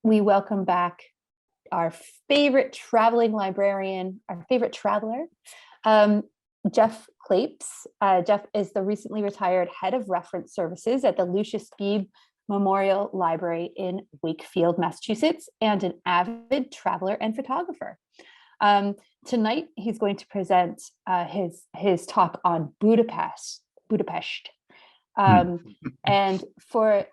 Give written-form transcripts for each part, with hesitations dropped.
we welcome back our favorite traveling librarian, our favorite traveler, Jeff Klapes. Jeff is the recently retired head of reference services at the Lucius Beebe Memorial Library in Wakefield, Massachusetts, and an avid traveler and photographer. Tonight, he's going to present his talk on Budapest. And for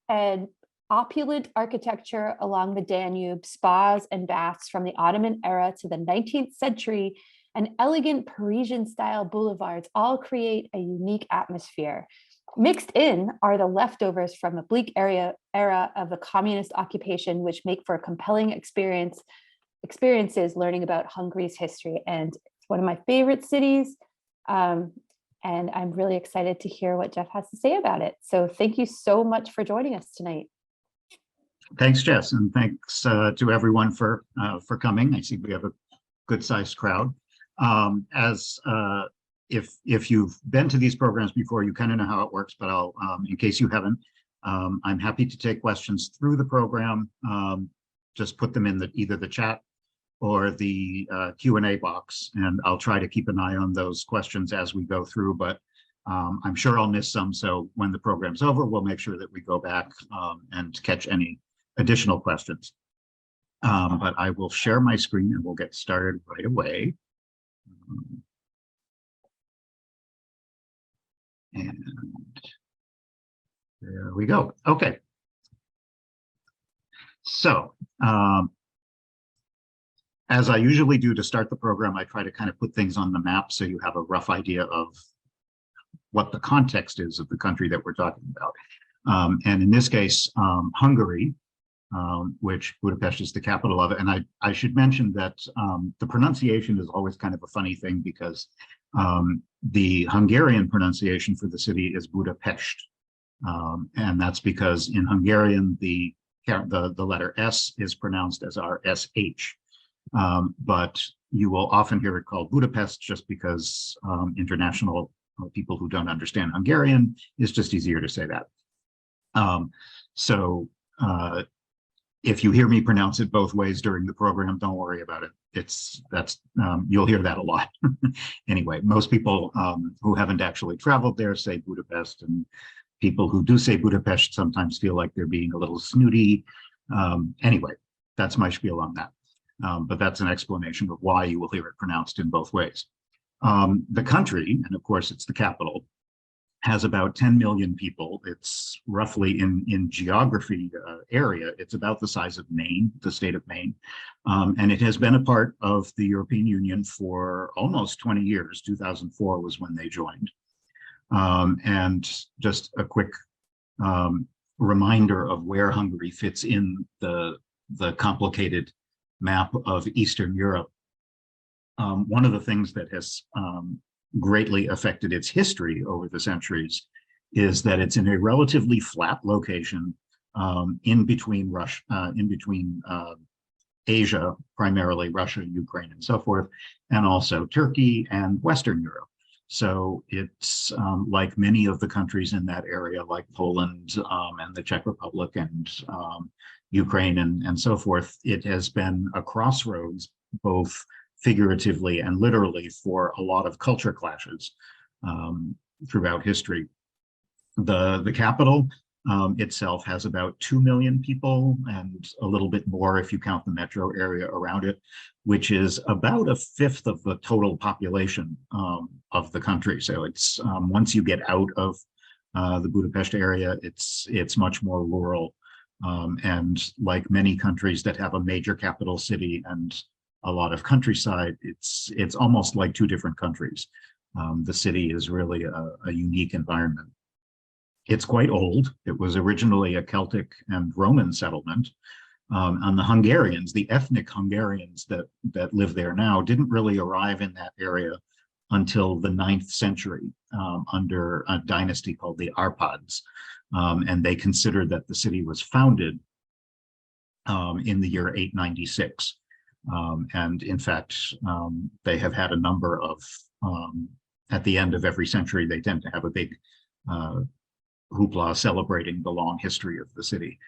an opulent architecture along the Danube, spas and baths from the Ottoman era to the 19th century, and elegant Parisian-style boulevards all create a unique atmosphere. Mixed in are the leftovers from the bleak era of the communist occupation, which make for a compelling experiences learning about Hungary's history. And it's one of my favorite cities. And I'm really excited to hear what Jeff has to say about it. So thank you so much for joining us tonight. Thanks, Jess, and thanks to everyone for coming. I see we have a good-sized crowd. If you've been to these programs before, you kind of know how it works, but I'll, in case you haven't, I'm happy to take questions through the program. Just put them in either the chat or the Q&A box, and I'll try to keep an eye on those questions as we go through, but I'm sure I'll miss some, so when the program's over, we'll make sure that we go back and catch any additional questions. But I will share my screen and we'll get started right away. And there we go. Okay. So, as I usually do to start the program, I try to kind of put things on the map so you have a rough idea of what the context is of the country that we're talking about. And in this case, Hungary, which Budapest is the capital of it. And I should mention that the pronunciation is always kind of a funny thing because the Hungarian pronunciation for the city is Budapest. And that's because in Hungarian, the letter S is pronounced as our SH. But you will often hear it called Budapest just because international people who don't understand Hungarian, it's just easier to say that. If you hear me pronounce it both ways during the program, don't worry about it. You'll hear that a lot. Anyway, most people who haven't actually traveled there say Budapest, and people who do say Budapest sometimes feel like they're being a little snooty. Anyway, that's my spiel on that. But that's an explanation of why you will hear it pronounced in both ways. The country, and of course it's the capital, has about 10 million people. It's roughly in geography area, it's about the size of Maine, the state of Maine. And it has been a part of the European Union for almost 20 years. 2004 was when they joined. And just a quick reminder of where Hungary fits in the complicated map of Eastern Europe. One of the things that has greatly affected its history over the centuries is that it's in a relatively flat location in between Asia, primarily Russia, Ukraine, and so forth, and also Turkey and Western Europe. So it's like many of the countries in that area, like Poland and the Czech Republic and Ukraine and so forth, it has been a crossroads, both figuratively and literally, for a lot of culture clashes throughout history. The capital itself has about 2 million people, and a little bit more if you count the metro area around it, which is about a fifth of the total population of the country. So it's once you get out of the Budapest area, it's much more rural. And like many countries that have a major capital city and a lot of countryside, it's almost like two different countries. The city is really a unique environment. It's quite old. It was originally a Celtic and Roman settlement. And the Hungarians, the ethnic Hungarians that live there now, didn't really arrive in that area until the 9th century under a dynasty called the Arpads. And they considered that the city was founded in the year 896. And in fact, they have had a number of, at the end of every century, they tend to have a big hoopla celebrating the long history of the city.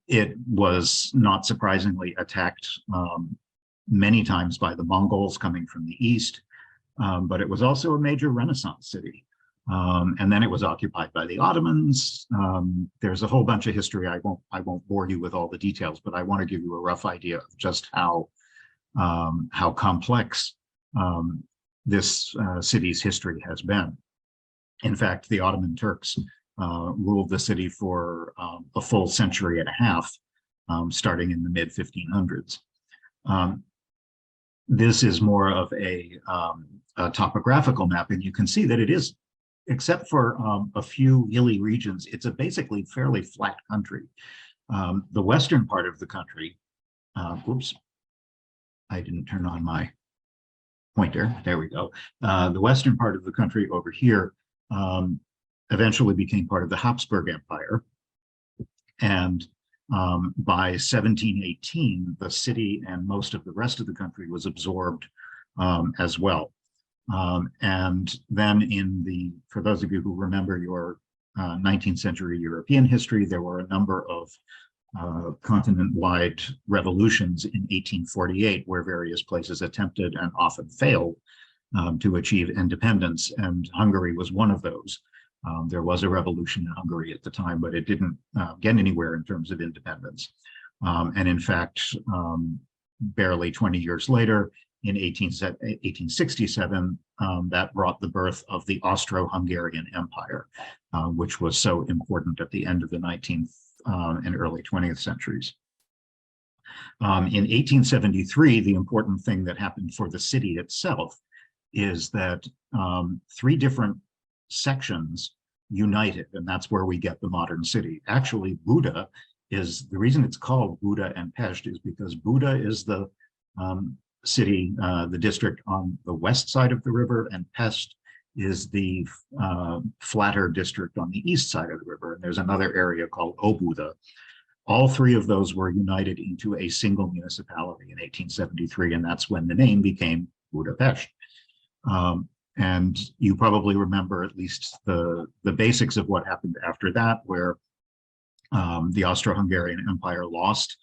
It was not surprisingly attacked many times by the Mongols coming from the east, but it was also a major Renaissance city. And then it was occupied by the Ottomans. There's a whole bunch of history. I won't bore you with all the details, but I want to give you a rough idea of just how complex this city's history has been. In fact, the Ottoman Turks ruled the city for a full century and a half, starting in the mid-1500s. This is more of a topographical map, and you can see that it is, except for a few hilly regions, it's a basically fairly flat country. The western part of the country, whoops, I didn't turn on my pointer, there we go. The western part of the country over here eventually became part of the Habsburg Empire. And by 1718, the city and most of the rest of the country was absorbed as well. And then for those of you who remember your 19th century European history, there were a number of continent-wide revolutions in 1848, where various places attempted and often failed to achieve independence, and Hungary was one of those. There was a revolution in Hungary at the time, but it didn't get anywhere in terms of independence. And in fact, barely 20 years later, in 1867, that brought the birth of the Austro-Hungarian Empire, which was so important at the end of the 19th and early 20th centuries. In 1873, the important thing that happened for the city itself is that 3 different sections united, and that's where we get the modern city. Actually, Buda is, the reason it's called Buda and Pest is because Buda is the city, the district on the west side of the river, and Pest is the flatter district on the east side of the river. And there's another area called Óbuda. All 3 of those were united into a single municipality in 1873, and that's when the name became Budapest. And you probably remember at least the basics of what happened after that, where the Austro-Hungarian Empire lost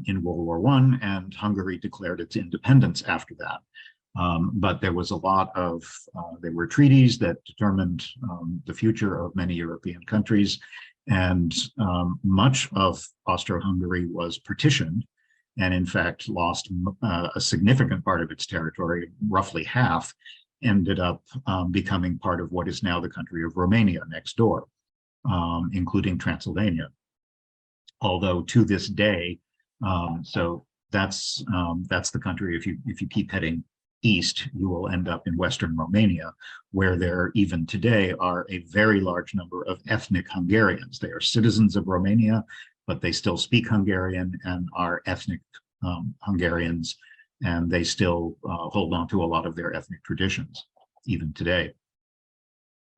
in World War I, and Hungary declared its independence after that. But there was a lot of, there were treaties that determined the future of many European countries, and much of Austro-Hungary was partitioned, and in fact lost a significant part of its territory, roughly half, ended up becoming part of what is now the country of Romania next door, including Transylvania. Although to this day, so that's the country. If you keep heading east, you will end up in Western Romania, where there even today are a very large number of ethnic Hungarians. They are citizens of Romania, but they still speak Hungarian and are ethnic Hungarians, and they still hold on to a lot of their ethnic traditions, even today.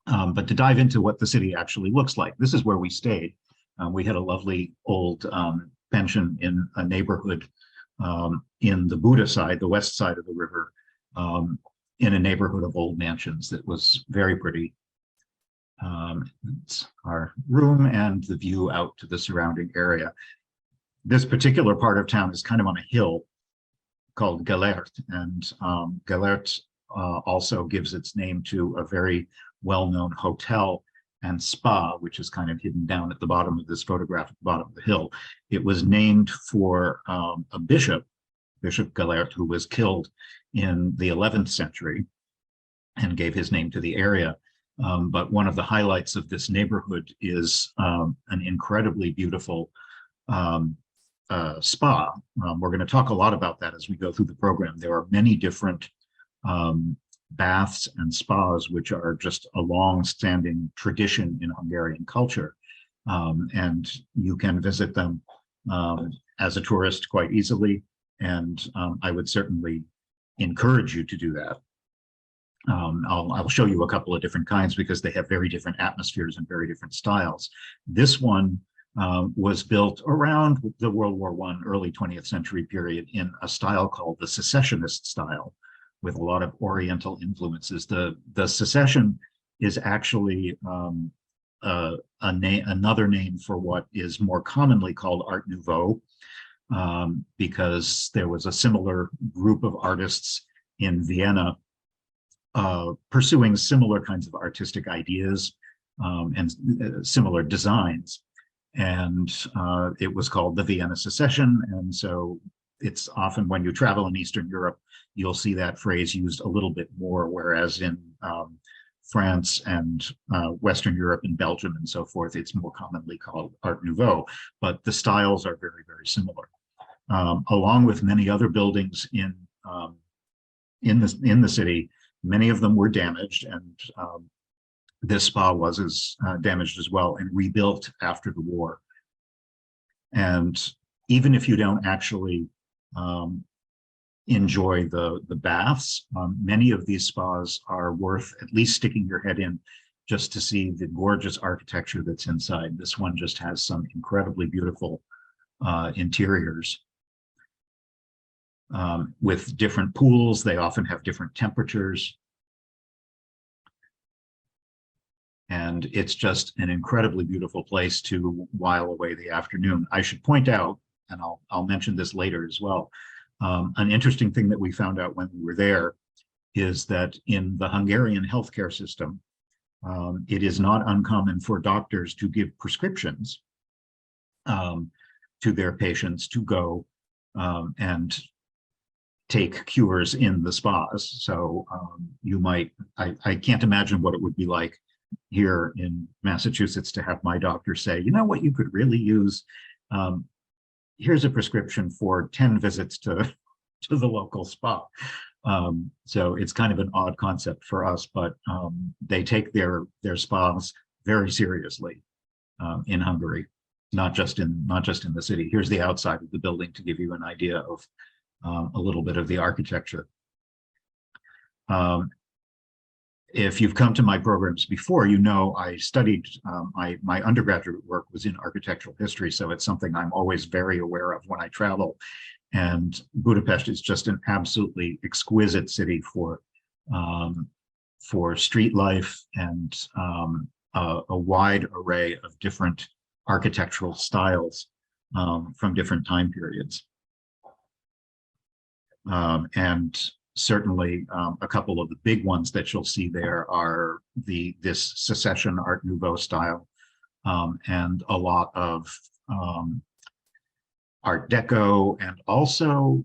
But to dive into what the city actually looks like, this is where we stayed. We had a lovely old pension in a neighborhood in the Buda side, the west side of the river, in a neighborhood of old mansions that was very pretty. It's our room and the view out to the surrounding area. This particular part of town is kind of on a hill called Gellert, and Gellert also gives its name to a very well-known hotel and spa, which is kind of hidden down at the bottom of this photograph at the bottom of the hill. It was named for a bishop, Bishop Gellert, who was killed in the 11th century and gave his name to the area. But one of the highlights of this neighborhood is an incredibly beautiful spa. We're going to talk a lot about that as we go through the program. There are many different baths and spas, which are just a long-standing tradition in Hungarian culture. And you can visit them as a tourist quite easily. And I would certainly encourage you to do that. I'll show you a couple of different kinds because they have very different atmospheres and very different styles. This one was built around the World War I, early 20th century period in a style called the secessionist style, with a lot of Oriental influences. The secession is actually another name for what is more commonly called Art Nouveau, because there was a similar group of artists in Vienna pursuing similar kinds of artistic ideas and similar designs. And it was called the Vienna Secession. And so it's often when you travel in Eastern Europe, you'll see that phrase used a little bit more, whereas in France and Western Europe and Belgium and so forth, it's more commonly called Art Nouveau, but the styles are very, very similar. Along with many other buildings in the city, many of them were damaged, and this spa was damaged as well and rebuilt after the war. And even if you don't actually enjoy the baths, many of these spas are worth at least sticking your head in just to see the gorgeous architecture that's inside. This one just has some incredibly beautiful interiors. With different pools, they often have different temperatures. And it's just an incredibly beautiful place to while away the afternoon. I should point out, and I'll mention this later as well, an interesting thing that we found out when we were there is that in the Hungarian healthcare system, it is not uncommon for doctors to give prescriptions to their patients to go and take cures in the spas. So you might, I can't imagine what it would be like here in Massachusetts to have my doctor say, you know what you could really use? Here's a prescription for 10 visits to the local spa. So it's kind of an odd concept for us, but they take their spas very seriously in Hungary, not just in the city. Here's the outside of the building to give you an idea of a little bit of the architecture. If you've come to my programs before, you know I studied, my undergraduate work was in architectural history, so it's something I'm always very aware of when I travel. And Budapest is just an absolutely exquisite city for street life and a wide array of different architectural styles from different time periods. And certainly a couple of the big ones that you'll see there are this Secession Art Nouveau style and a lot of Art Deco, and also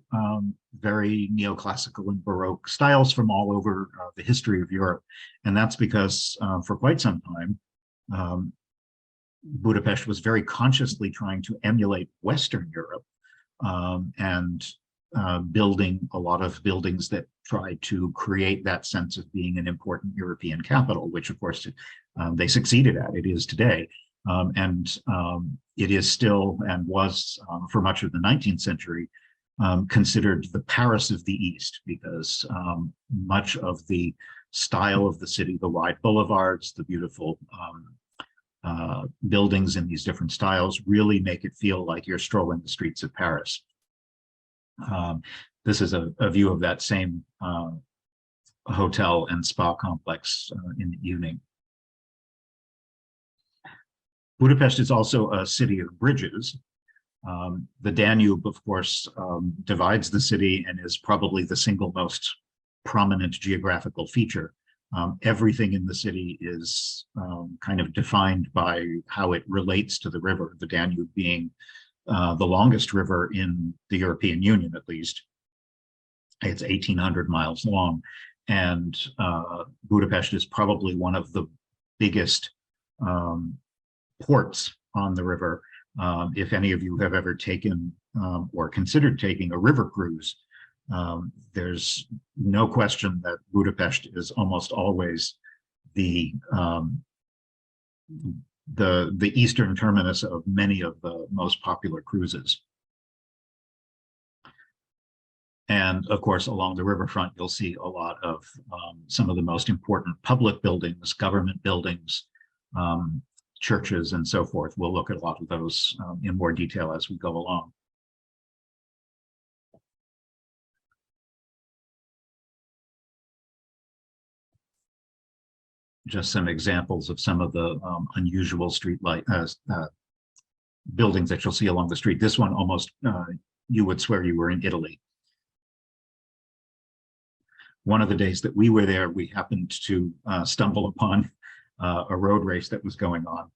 very neoclassical and Baroque styles from all over the history of Europe. And that's because for quite some time, Budapest was very consciously trying to emulate Western Europe and building a lot of buildings that tried to create that sense of being an important European capital, which of course they succeeded at. It is today. And it is still, and was for much of the 19th century, considered the Paris of the East, because much of the style of the city, the wide boulevards, the beautiful buildings in these different styles really make it feel like you're strolling the streets of Paris. This is a view of that same hotel and spa complex in the evening. Budapest is also a city of bridges. The Danube, of course, divides the city and is probably the single most prominent geographical feature. Everything in the city is kind of defined by how it relates to the river, the Danube being the longest river in the European Union, at least. It's 1,800 miles long. And Budapest is probably one of the biggest ports on the river. If any of you have ever taken or considered taking a river cruise, there's no question that Budapest is almost always the eastern terminus of many of the most popular cruises. And of course, along the riverfront, you'll see a lot of some of the most important public buildings, government buildings, churches, and so forth. We'll look at a lot of those in more detail as we go along. just some examples of some of the unusual street light buildings that you'll see along the street. This one almost, you would swear you were in Italy. One of the days that we were there, we happened to stumble upon a road race that was going on.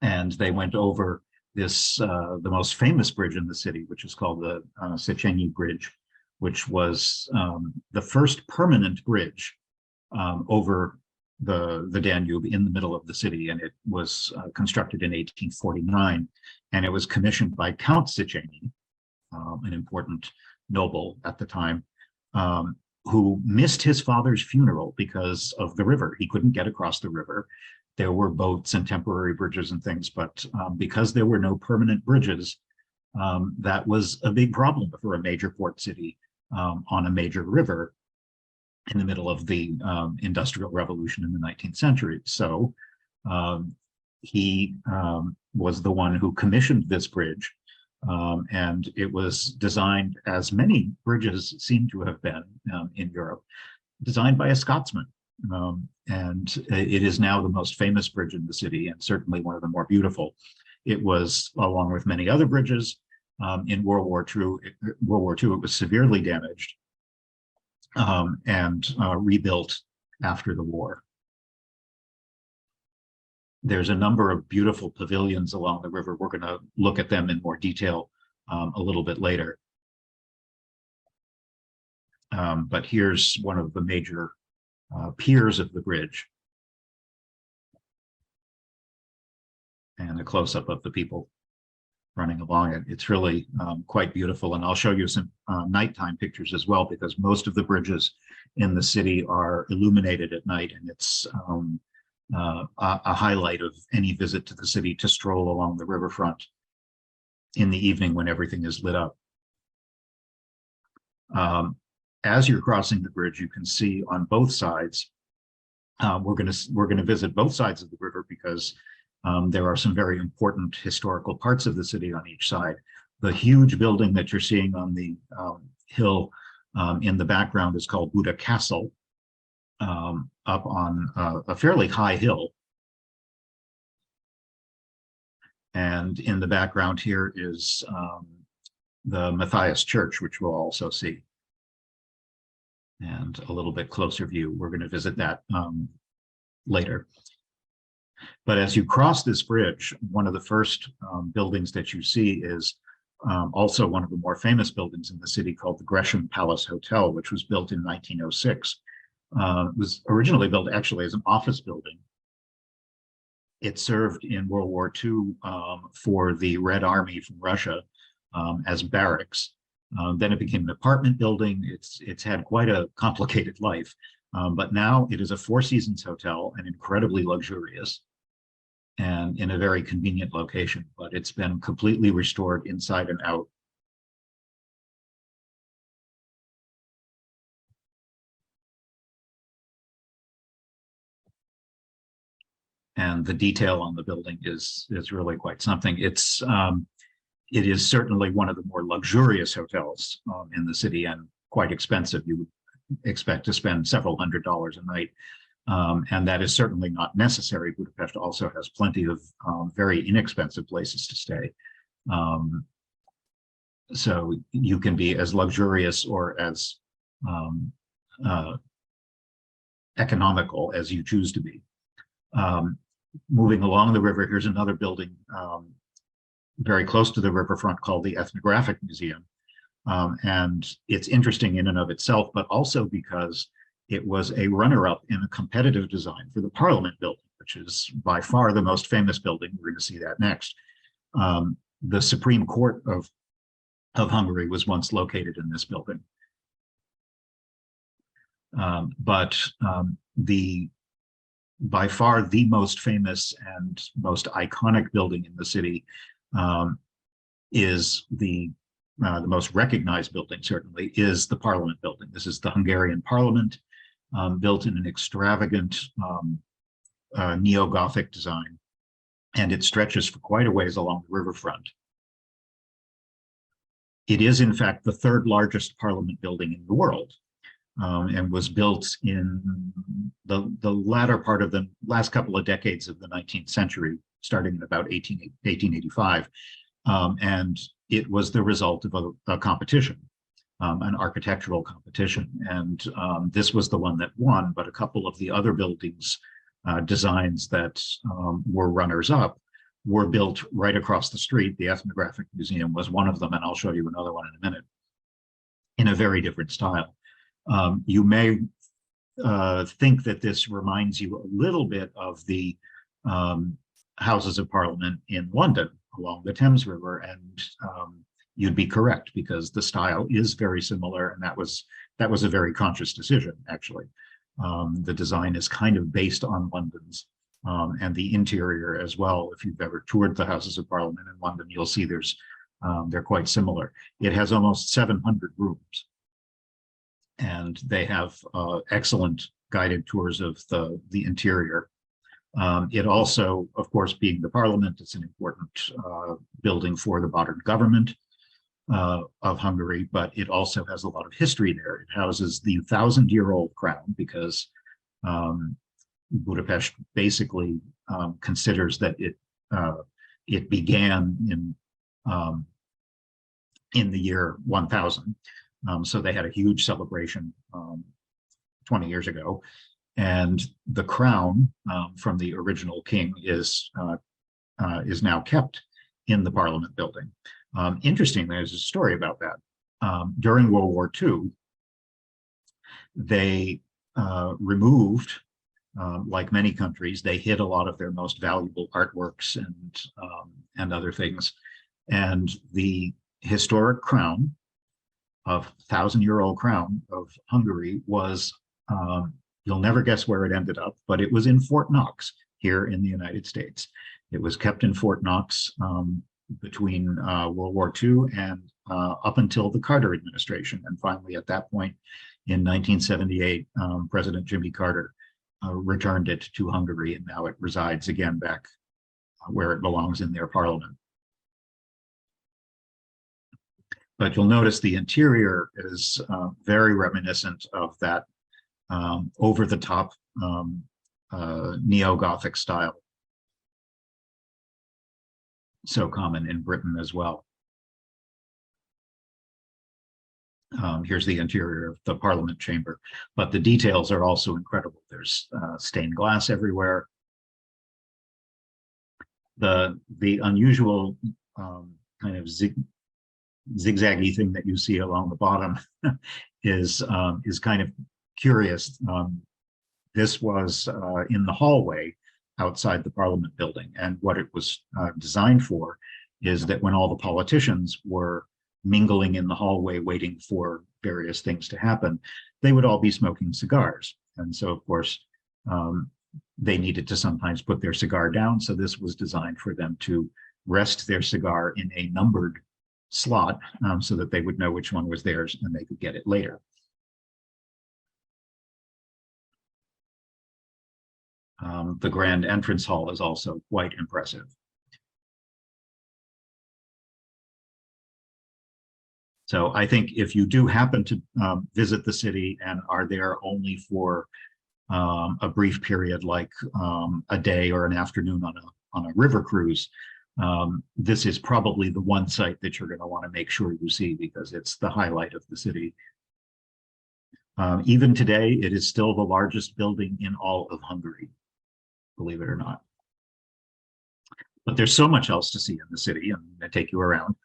And they went over this, the most famous bridge in the city, which is called the FitzHanso Bridge, which was the first permanent bridge over the Danube in the middle of the city. And it was constructed in 1849. And it was commissioned by Count FitzHanso, an important noble at the time, who missed his father's funeral because of the river. He couldn't get across the river. There were boats and temporary bridges and things, but because there were no permanent bridges, that was a big problem for a major port city on a major river in the middle of the Industrial Revolution in the 19th century. So he was the one who commissioned this bridge, and it was designed, as many bridges seem to have been in Europe, designed by a Scotsman. And it is now the most famous bridge in the city, and certainly one of the more beautiful. It was, along with many other bridges, in World War II, it was severely damaged and rebuilt after the war. There's a number of beautiful pavilions along the river. We're going to look at them in more detail a little bit later. But here's one of the major piers of the bridge, and a close-up of the people running along it. It's really quite beautiful, and I'll show you some nighttime pictures as well, because most of the bridges in the city are illuminated at night, and it's a highlight of any visit to the city to stroll along the riverfront in the evening when everything is lit up. As you're crossing the bridge, you can see on both sides, we're going to visit both sides of the river because there are some very important historical parts of the city on each side. The huge building that you're seeing on the hill in the background is called Buda Castle, up on a fairly high hill. And in the background here is the Matthias Church, which we'll also see. And a little bit closer view. We're going to visit that later. But as you cross this bridge, one of the first buildings that you see is also one of the more famous buildings in the city, called the Gresham Palace Hotel, which was built in 1906. It was originally built actually as an office building. It served in World War II for the Red Army from Russia as barracks. Then it became an apartment building. It's had quite a complicated life, but now it is a Four Seasons hotel and incredibly luxurious and in a very convenient location, but it's been completely restored inside and out. And the detail on the building is really quite something. It is certainly one of the more luxurious hotels in the city, and quite expensive. You would expect to spend several $100s a night. And that is certainly not necessary. Budapest also has plenty of very inexpensive places to stay. So you can be as luxurious or as economical as you choose to be. Moving along the river, here's another building very close to the riverfront called the Ethnographic Museum. And it's interesting in and of itself, but also because it was a runner-up in a competitive design for the Parliament building, which is by far the most famous building. We're going to see that next. The Supreme Court of Hungary was once located in this building. By far the most famous and most iconic building in the city is the most recognized building, certainly, is the Parliament building. This is the Hungarian Parliament, built in an extravagant neo-Gothic design, and it stretches for quite a ways along the riverfront. It is, in fact, the third largest Parliament building in the world. and was built in the latter part of the last couple of decades of the 19th century, starting in about 1885. And it was the result of a competition, an architectural competition. And this was the one that won, but a couple of the other buildings designs that were runners-up were built right across the street. The Ethnographic Museum was one of them, and I'll show you another one in a minute, in a very different style. You may think that this reminds you a little bit of the Houses of Parliament in London along the Thames River, and you'd be correct, because the style is very similar, and that was a very conscious decision, actually. The design is kind of based on London's, and the interior as well. If you've ever toured the Houses of Parliament in London, you'll see they're quite similar. It has almost 700 rooms, and they have excellent guided tours of the interior. It also, of course, being the Parliament, it's an important building for the modern government of Hungary, but it also has a lot of history there. It houses the 1,000-year-old crown, because Budapest basically considers that it began in the year 1000. So they had a huge celebration 20 years ago, and the crown from the original king is now kept in the Parliament building. Interestingly, there's a story about that. During World War II, they removed, like many countries, they hid a lot of their most valuable artworks and other things. And the historic crown of 1,000-year-old crown of Hungary was, you'll never guess where it ended up, but it was in Fort Knox here in the United States. It was kept in Fort Knox between World War II and up until the Carter administration. And finally, at that point in 1978, President Jimmy Carter returned it to Hungary, and now it resides again back where it belongs, in their parliament. But you'll notice the interior is very reminiscent of that over-the-top neo-Gothic style, so common in Britain as well. Here's the interior of the Parliament chamber, but the details are also incredible. There's stained glass everywhere. The unusual kind of zigzaggy thing that you see along the bottom is kind of curious. This was in the hallway outside the Parliament building, and what it was designed for is that when all the politicians were mingling in the hallway waiting for various things to happen, they would all be smoking cigars. And so, of course, they needed to sometimes put their cigar down. So this was designed for them to rest their cigar in a numbered slot so that they would know which one was theirs and they could get it later. The grand entrance hall is also quite impressive. So I think if you do happen to visit the city and are there only for a brief period, like a day or an afternoon on a river cruise, this is probably the one site that you're going to want to make sure you see, because it's the highlight of the city. Even today, it is still the largest building in all of Hungary, believe it or not. But there's so much else to see in the city, and I take you around.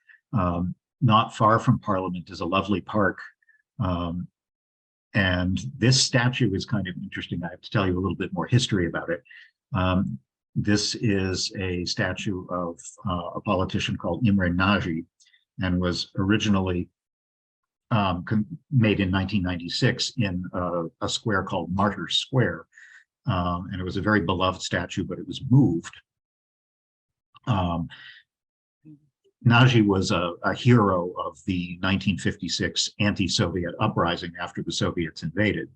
Not far from Parliament is a lovely park. And this statue is kind of interesting. I have to tell you a little bit more history about it. This is a statue of a politician called Imre Nagy, and was originally made in 1996 in a square called Martyrs Square. And it was a very beloved statue, but it was moved. Nagy was a hero of the 1956 anti-Soviet uprising after the Soviets invaded.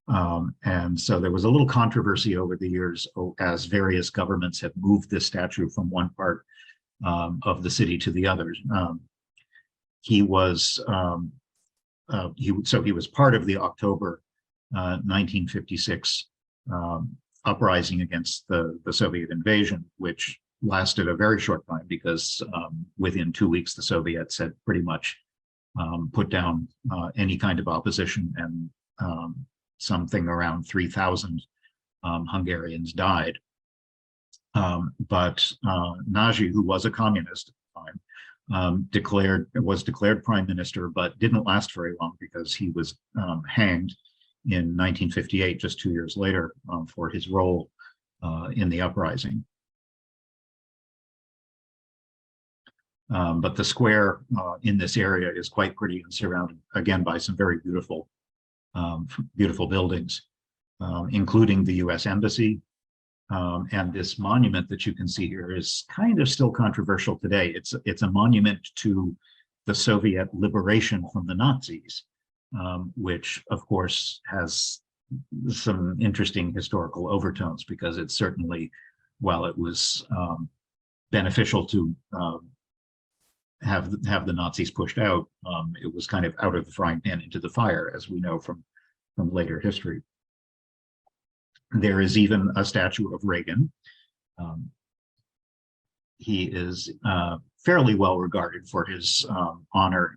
And so there was a little controversy over the years as various governments have moved this statue from one part of the city to the others. He was he was part of the October 1956 uprising against the Soviet invasion, which lasted a very short time because within 2 weeks the Soviets had pretty much put down any kind of opposition, and something around 3,000 Hungarians died. But Nagy, who was a communist at the time, was declared prime minister, but didn't last very long because he was hanged in 1958, just 2 years later, for his role in the uprising. But the square in this area is quite pretty and surrounded again by some very beautiful, beautiful buildings, including the U.S. Embassy. And this monument that you can see here is kind of still controversial today. It's a monument to the Soviet liberation from the Nazis, which of course has some interesting historical overtones, because it's certainly, while it was beneficial to have the Nazis pushed out, it was kind of out of the frying pan into the fire, as we know from later history. There is even a statue of Reagan. He is fairly well regarded for his honor,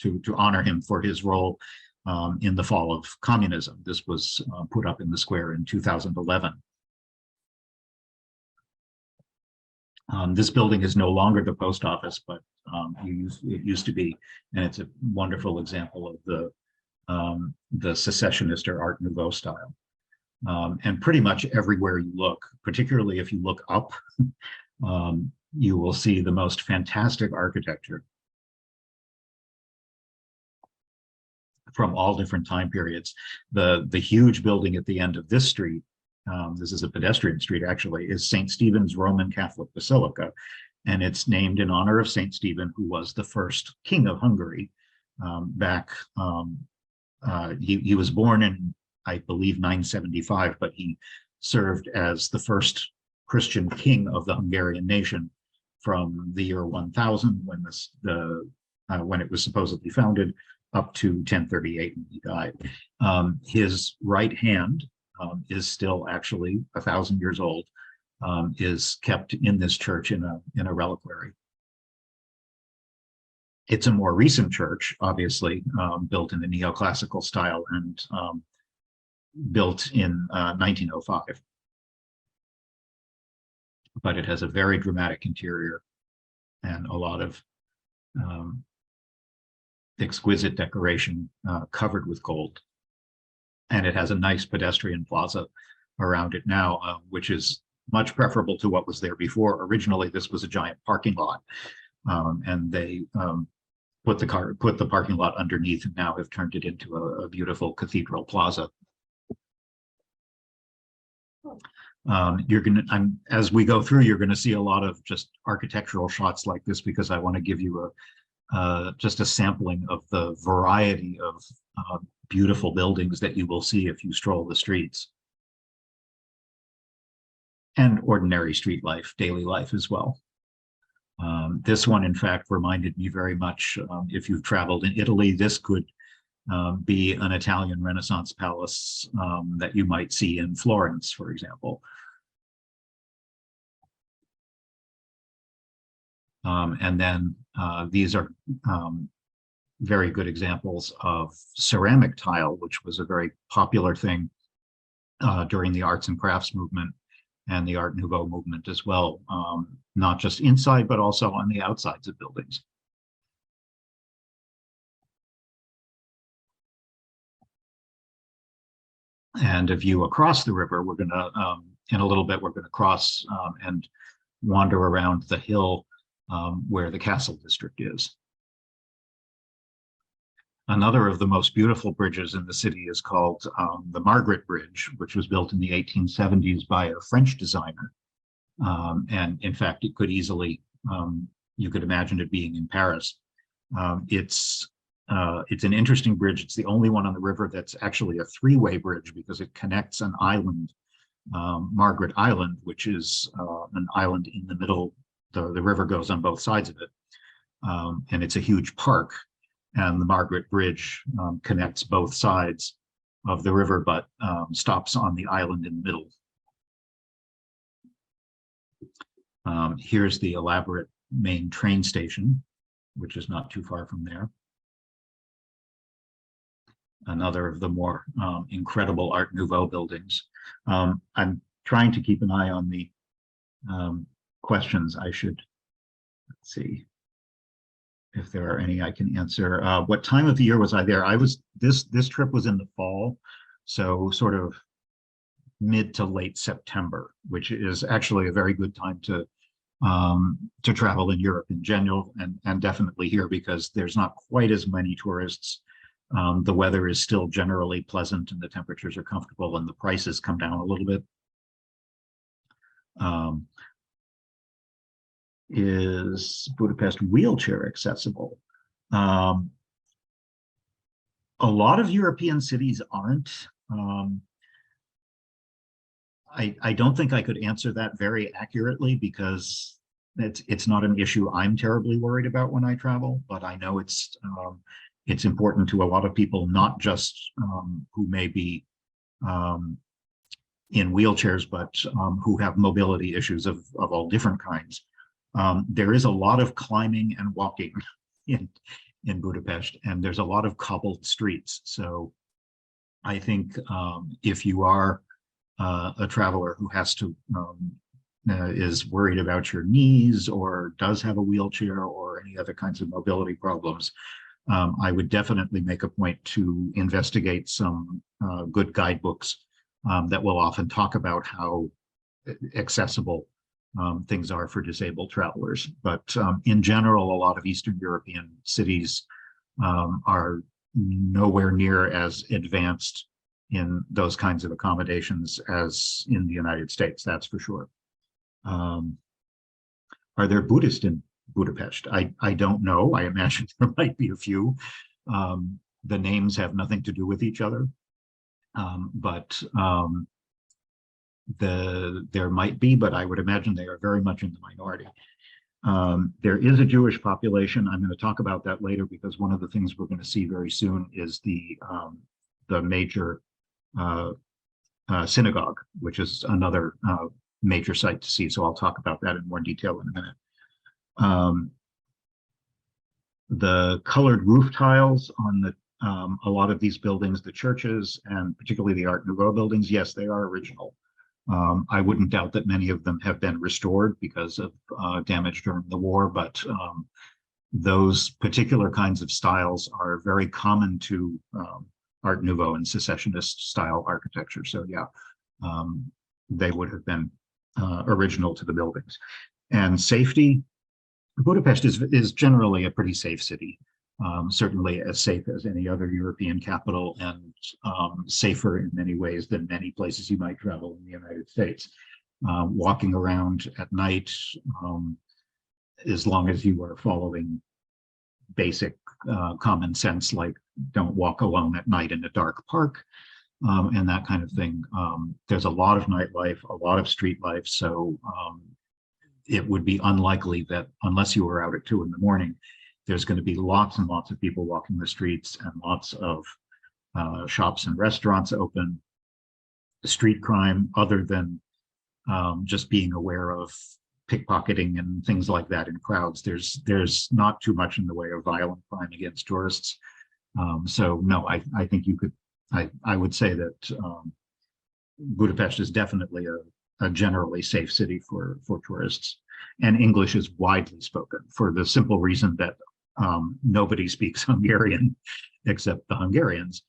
to honor him for his role in the fall of communism. This was put up in the square in 2011. This building is no longer the post office, but it used to be, and it's a wonderful example of the secessionist or Art Nouveau style. And pretty much everywhere you look, particularly if you look up, you will see the most fantastic architecture from all different time periods. The huge building at the end of this street, this is a pedestrian street actually, is St. Stephen's Roman Catholic Basilica, and it's named in honor of St. Stephen, who was the first king of Hungary. He was born in, I believe, 975, but he served as the first Christian king of the Hungarian nation from the year 1000, when it was supposedly founded, up to 1038 when he died. His right hand is still actually 1,000 years old, is kept in this church in a reliquary. It's a more recent church, obviously, built in the neoclassical style and built in 1905. But it has a very dramatic interior and a lot of exquisite decoration covered with gold. And it has a nice pedestrian plaza around it now, which is much preferable to what was there before. Originally, this was a giant parking lot, and they put the parking lot underneath and now have turned it into a beautiful cathedral plaza. As we go through, you're going to see a lot of just architectural shots like this, because I want to give you just a sampling of the variety of beautiful buildings that you will see if you stroll the streets, and ordinary street life, daily life as well. This one, in fact, reminded me very much, if you've traveled in Italy, this could be an Italian Renaissance palace that you might see in Florence, for example. And then these are very good examples of ceramic tile, which was a very popular thing during the arts and crafts movement and the Art Nouveau movement as well, not just inside, but also on the outsides of buildings. And a view across the river, we're going to, in a little bit, we're going to cross and wander around the hill where the castle district is. Another of the most beautiful bridges in the city is called the Margaret Bridge, which was built in the 1870s by a French designer. And in fact, it could easily, you could imagine it being in Paris. It's an interesting bridge. It's the only one on the river that's actually a three-way bridge, because it connects an island, Margaret Island, which is an island in the middle. The river goes on both sides of it. And it's a huge park. and the Margaret Bridge connects both sides of the river, but stops on the island in the middle. Here's the elaborate main train station, which is not too far from there. Another of the more incredible Art Nouveau buildings. I'm trying to keep an eye on the questions. I should, let's see if there are any I can answer. What time of the year was I there? This trip was in the fall, so sort of mid to late September, which is actually a very good time to travel in Europe in general, and definitely here, because there's not quite as many tourists. The weather is still generally pleasant and the temperatures are comfortable and the prices come down a little bit. Is Budapest wheelchair accessible? A lot of European cities aren't. I don't think I could answer that very accurately because it's not an issue I'm terribly worried about when I travel, but I know it's important to a lot of people, not just who may be in wheelchairs, but who have mobility issues of all different kinds. There is a lot of climbing and walking in Budapest, and there's a lot of cobbled streets. So I think if you are a traveler who has to is worried about your knees or does have a wheelchair or any other kinds of mobility problems, I would definitely make a point to investigate some good guidebooks that will often talk about how accessible things are for disabled travelers. But in general, a lot of Eastern European cities are nowhere near as advanced in those kinds of accommodations as in the United States, that's for sure. Are there Buddhists in Budapest? I don't know. I imagine there might be a few. The names have nothing to do with each other, but there might be, but I would imagine they are very much in the minority. There is a Jewish population. I'm going to talk about that later because one of the things we're going to see very soon is the major synagogue, which is another major site to see. So I'll talk about that in more detail in a minute. The colored roof tiles on a lot of these buildings, the churches, and particularly the Art Nouveau buildings, yes, they are original. I wouldn't doubt that many of them have been restored because of damage during the war, but those particular kinds of styles are very common to Art Nouveau and Secessionist style architecture. So yeah, they would have been original to the buildings. And safety, Budapest is generally a pretty safe city, certainly as safe as any other European capital, and safer in many ways than many places you might travel in the United States. Walking around at night, as long as you are following basic common sense, like don't walk alone at night in a dark park, and that kind of thing. There's a lot of nightlife, a lot of street life, so it would be unlikely that unless you were out at 2 in the morning, there's going to be lots and lots of people walking the streets and lots of shops and restaurants open. Street crime, other than just being aware of pickpocketing and things like that in crowds, there's not too much in the way of violent crime against tourists. So no, I think you could, I would say that Budapest is definitely a generally safe city for tourists, and English is widely spoken for the simple reason that nobody speaks Hungarian except the Hungarians.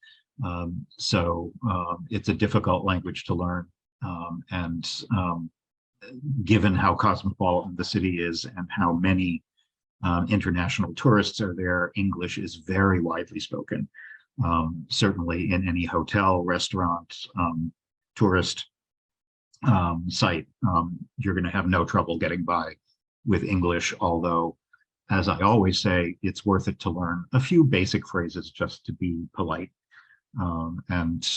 So it's a difficult language to learn, and given how cosmopolitan the city is and how many international tourists are there, English is very widely spoken. Certainly in any hotel, restaurant, tourist site, you're going to have no trouble getting by with English, although, as I always say, it's worth it to learn a few basic phrases just to be polite, and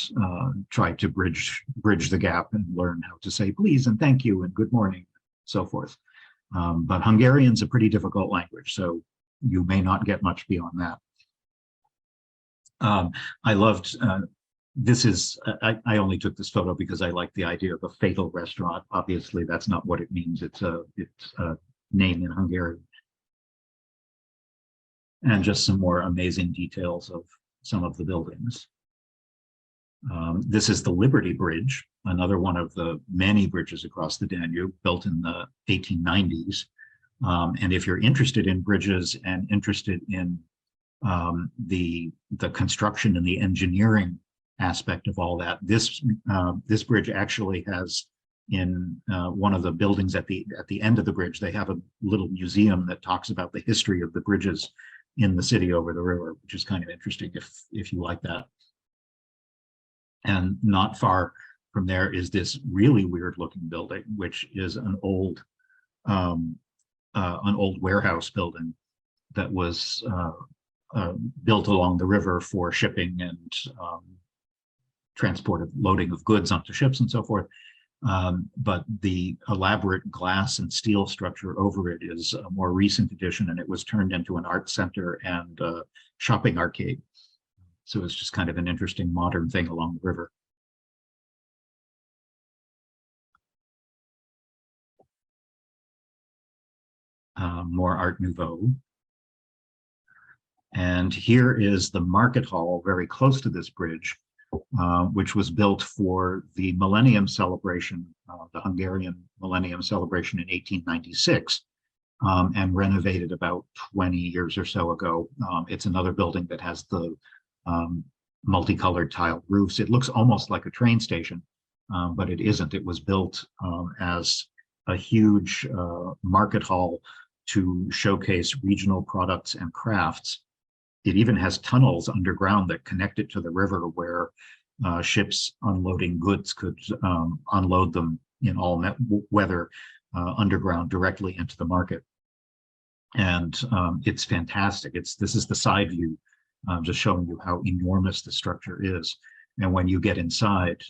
try to bridge the gap and learn how to say please and thank you and good morning, so forth. But Hungarian's a pretty difficult language, so you may not get much beyond that. I loved, I only took this photo because I like the idea of a fatal restaurant. Obviously, that's not what it means. It's a name in Hungarian. And just some more amazing details of some of the buildings. This is the Liberty Bridge, another one of the many bridges across the Danube, built in the 1890s. And if you're interested in bridges and interested in the construction and the engineering aspect of all that, this bridge actually has, in one of the buildings at the end of the bridge, they have a little museum that talks about the history of the bridges in the city over the river, which is kind of interesting if you like that. And not far from there is this really weird looking building, which is an old warehouse building that was built along the river for shipping and transport of loading of goods onto ships and so forth. But the elaborate glass and steel structure over it is a more recent addition, and it was turned into an art center and shopping arcade. So it's just kind of an interesting modern thing along the river. More Art Nouveau. And here is the market hall very close to this bridge, which was built for the Millennium Celebration, the Hungarian Millennium Celebration in 1896, and renovated about 20 years or so ago. It's another building that has the multicolored tiled roofs. It looks almost like a train station, but it isn't. It was built as a huge market hall to showcase regional products and crafts. It even has tunnels underground that connect it to the river, where ships unloading goods could unload them in all weather underground directly into the market. And it's fantastic. This is the side view, just showing you how enormous the structure is. And when you get inside,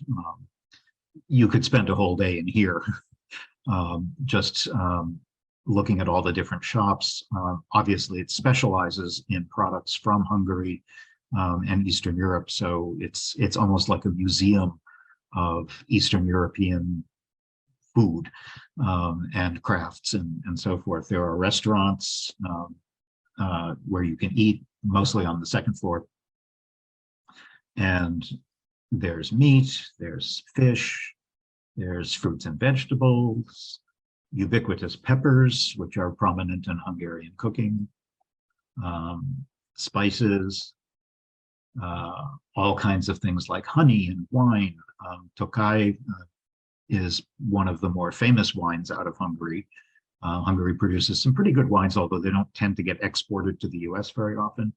you could spend a whole day in here just looking at all the different shops. Obviously, it specializes in products from Hungary and Eastern Europe. So it's almost like a museum of Eastern European food and crafts and so forth. There are restaurants where you can eat, mostly on the second floor. And there's meat, there's fish, there's fruits and vegetables, ubiquitous peppers, which are prominent in Hungarian cooking, spices, all kinds of things like honey and wine. Tokaj is one of the more famous wines out of Hungary. Hungary produces some pretty good wines, although they don't tend to get exported to the US very often,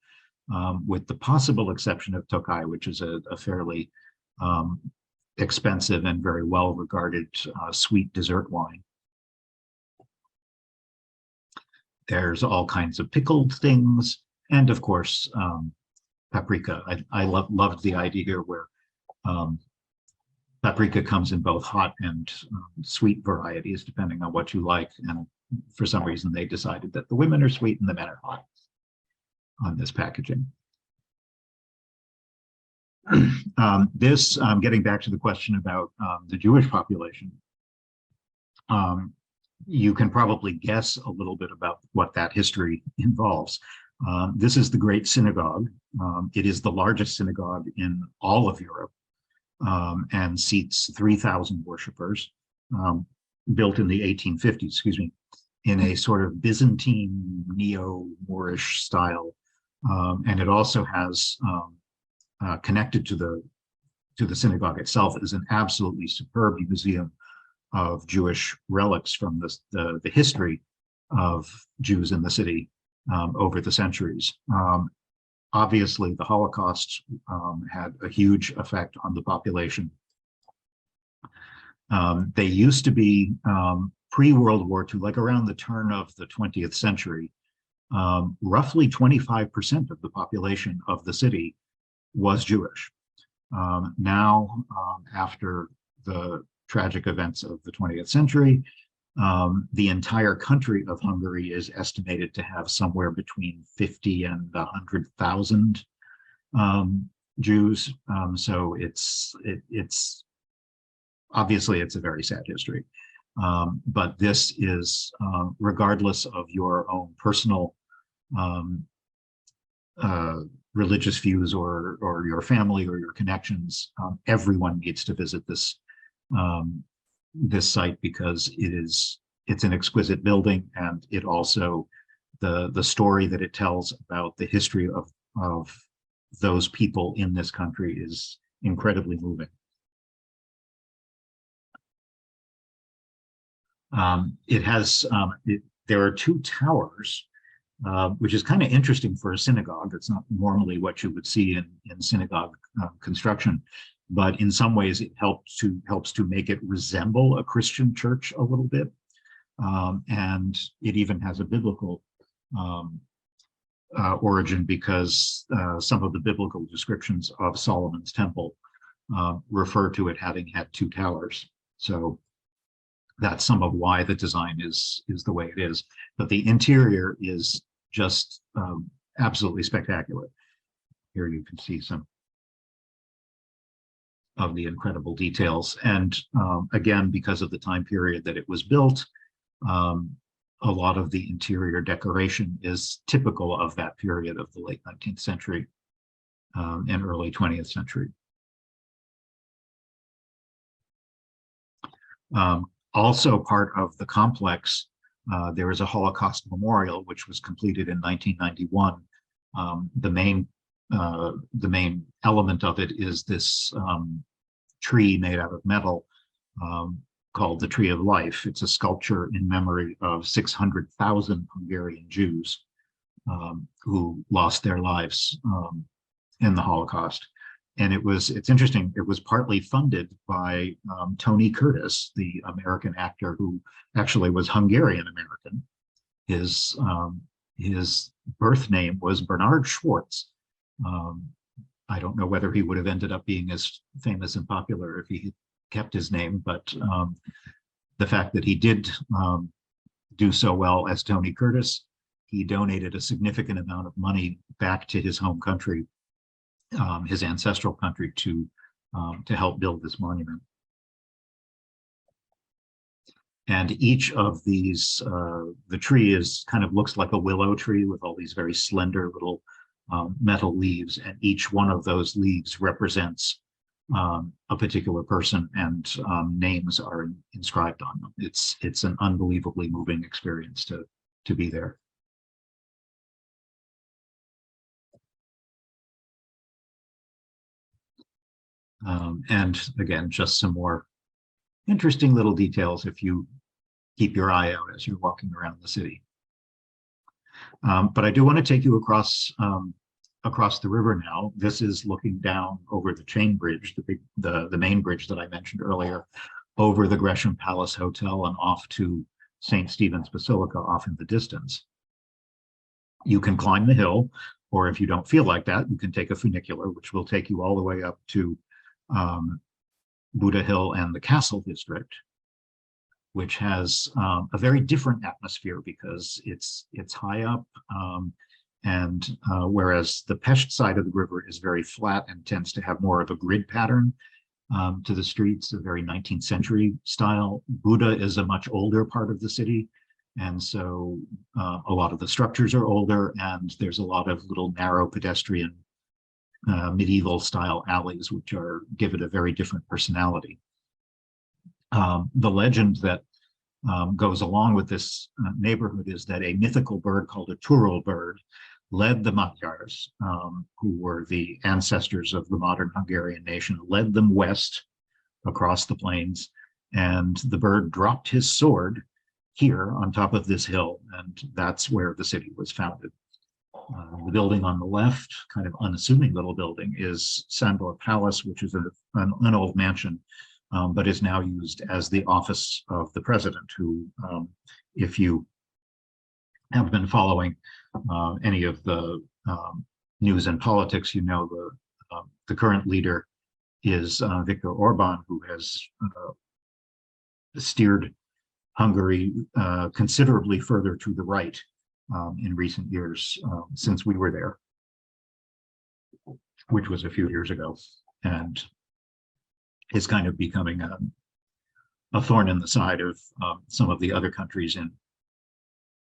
with the possible exception of Tokaj, which is a fairly expensive and very well-regarded sweet dessert wine. There's all kinds of pickled things, and of course, paprika. I loved the idea here where paprika comes in both hot and sweet varieties, depending on what you like. And for some reason, they decided that the women are sweet and the men are hot on this packaging. Getting back to the question about the Jewish population, you can probably guess a little bit about what that history involves. This is the Great Synagogue. It is the largest synagogue in all of Europe and seats 3,000 worshipers, built in the 1850s, excuse me, in a sort of Byzantine neo-Moorish style. And it also has, connected to the synagogue itself, is an absolutely superb museum of Jewish relics from the history of Jews in the city over the centuries. Obviously, the Holocaust had a huge effect on the population. They used to be, pre-World War II, like around the turn of the 20th century, roughly 25% of the population of the city was Jewish. Now, after the tragic events of the 20th century, the entire country of Hungary is estimated to have somewhere between 50 and 100,000 Jews. So it's obviously it's a very sad history. But this is, regardless of your own personal religious views or your family or your connections, everyone needs to visit this site because it's an exquisite building, and it also the story that it tells about the history of those people in this country is incredibly moving. There are two towers, which is kind of interesting for a synagogue. It's not normally what you would see in synagogue construction, but in some ways it helps to make it resemble a Christian church a little bit. And it even has a biblical origin, because some of the biblical descriptions of Solomon's temple refer to it having had two towers. So that's some of why the design is the way it is. But the interior is just absolutely spectacular. Here you can see some of the incredible details. And again, because of the time period that it was built, a lot of the interior decoration is typical of that period of the late 19th century and early 20th century. Also part of the complex, there is a Holocaust memorial, which was completed in 1991. The main element of it is this tree made out of metal called the Tree of Life. It's a sculpture in memory of 600,000 Hungarian Jews who lost their lives in the Holocaust. And it's interesting, it was partly funded by Tony Curtis, the American actor who actually was Hungarian American. His birth name was Bernard Schwartz. I don't know whether he would have ended up being as famous and popular if he had kept his name, but the fact that he did do so well as Tony Curtis, he donated a significant amount of money back to his home country, his ancestral country, to help build this monument. And each of these, the tree looks like a willow tree with all these very slender little metal leaves, and each one of those leaves represents a particular person, and names are inscribed on them. It's an unbelievably moving experience to be there. And again, just some more interesting little details if you keep your eye out as you're walking around the city. But I do want to take you across the river now. This is looking down over the chain bridge, the main bridge that I mentioned earlier, over the Gresham Palace Hotel and off to St. Stephen's Basilica off in the distance. You can climb the hill, or if you don't feel like that, you can take a funicular, which will take you all the way up to Buda Hill and the Castle District, which has a very different atmosphere because it's high up, and whereas the Pest side of the river is very flat and tends to have more of a grid pattern to the streets, a very 19th century style. Buda is a much older part of the city, and so a lot of the structures are older, and there's a lot of little narrow pedestrian medieval style alleys, which give it a very different personality. The legend that goes along with this neighborhood is that a mythical bird called a Turul bird led the Magyars, who were the ancestors of the modern Hungarian nation, led them west across the plains, and the bird dropped his sword here on top of this hill, and that's where the city was founded. The building on the left, kind of unassuming little building, is Sandor Palace, which is an old mansion, but is now used as the office of the president, who, if you have been following any of the news and politics, you know the current leader is Viktor Orban, who has steered Hungary considerably further to the right in recent years since we were there. which was a few years ago, and is kind of becoming a thorn in the side of some of the other countries in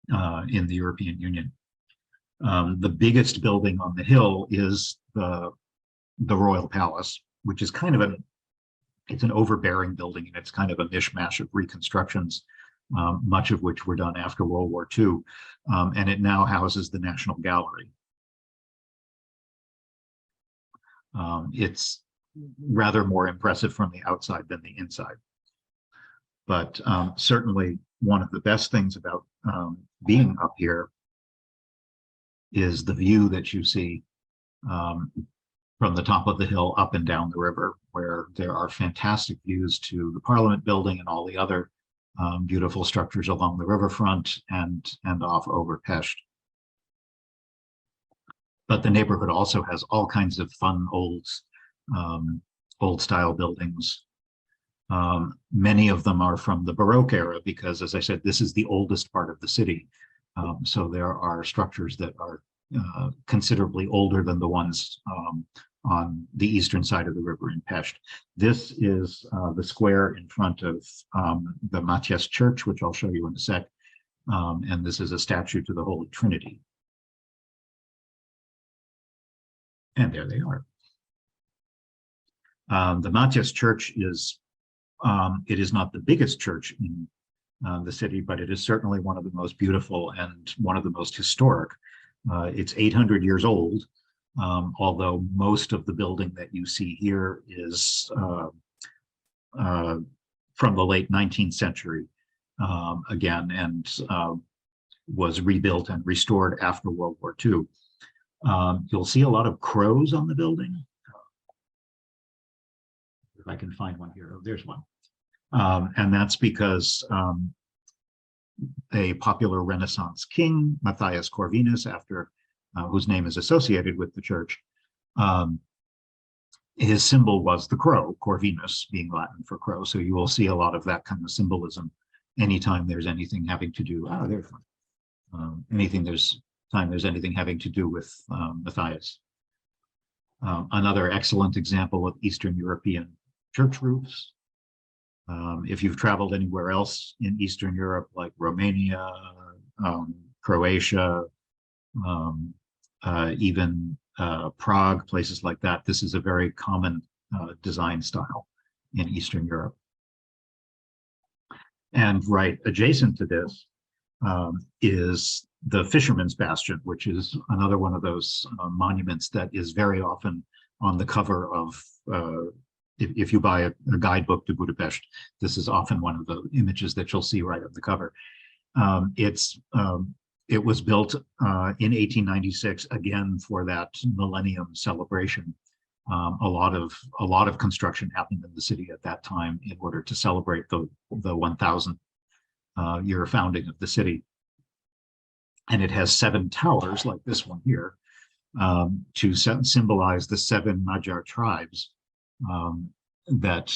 the European Union. The biggest building on the hill is the Royal Palace, which is kind of it's an overbearing building, and it's kind of a mishmash of reconstructions, much of which were done after World War II, and it now houses the National Gallery. It's rather more impressive from the outside than the inside. But certainly one of the best things about being up here is the view that you see from the top of the hill up and down the river, where there are fantastic views to the Parliament building and all the other beautiful structures along the riverfront and off over Pest. But the neighborhood also has all kinds of fun old style buildings. Many of them are from the Baroque era because, as I said, this is the oldest part of the city. So there are structures that are considerably older than the ones on the eastern side of the river in Pest. This is the square in front of the Matthias Church, which I'll show you in a sec. And this is a statue to the Holy Trinity. And there they are. The Matthias Church is, it is not the biggest church in the city, but it is certainly one of the most beautiful and one of the most historic. It's 800 years old, although most of the building that you see here is from the late 19th century again, and was rebuilt and restored after World War II. You'll see a lot of crows on the building. If I can find one here, oh, there's one. And that's because a popular Renaissance king, Matthias Corvinus, after whose name is associated with the church, his symbol was the crow, Corvinus being Latin for crow. So you will see a lot of that kind of symbolism anytime there's anything having to do, there's one. There's anything having to do with Matthias. Another excellent example of Eastern European church roofs. If you've traveled anywhere else in Eastern Europe, like Romania, Croatia, even Prague, places like that, this is a very common design style in Eastern Europe. And right adjacent to this is the Fisherman's Bastion, which is another one of those monuments that is very often on the cover of, if you buy a guidebook to Budapest, this is often one of the images that you'll see right on the cover. It was built in 1896, again, for that millennium celebration. A lot of construction happened in the city at that time in order to celebrate the 1000th year founding of the city. And it has 7 towers like this one here to symbolize the 7 Magyar tribes that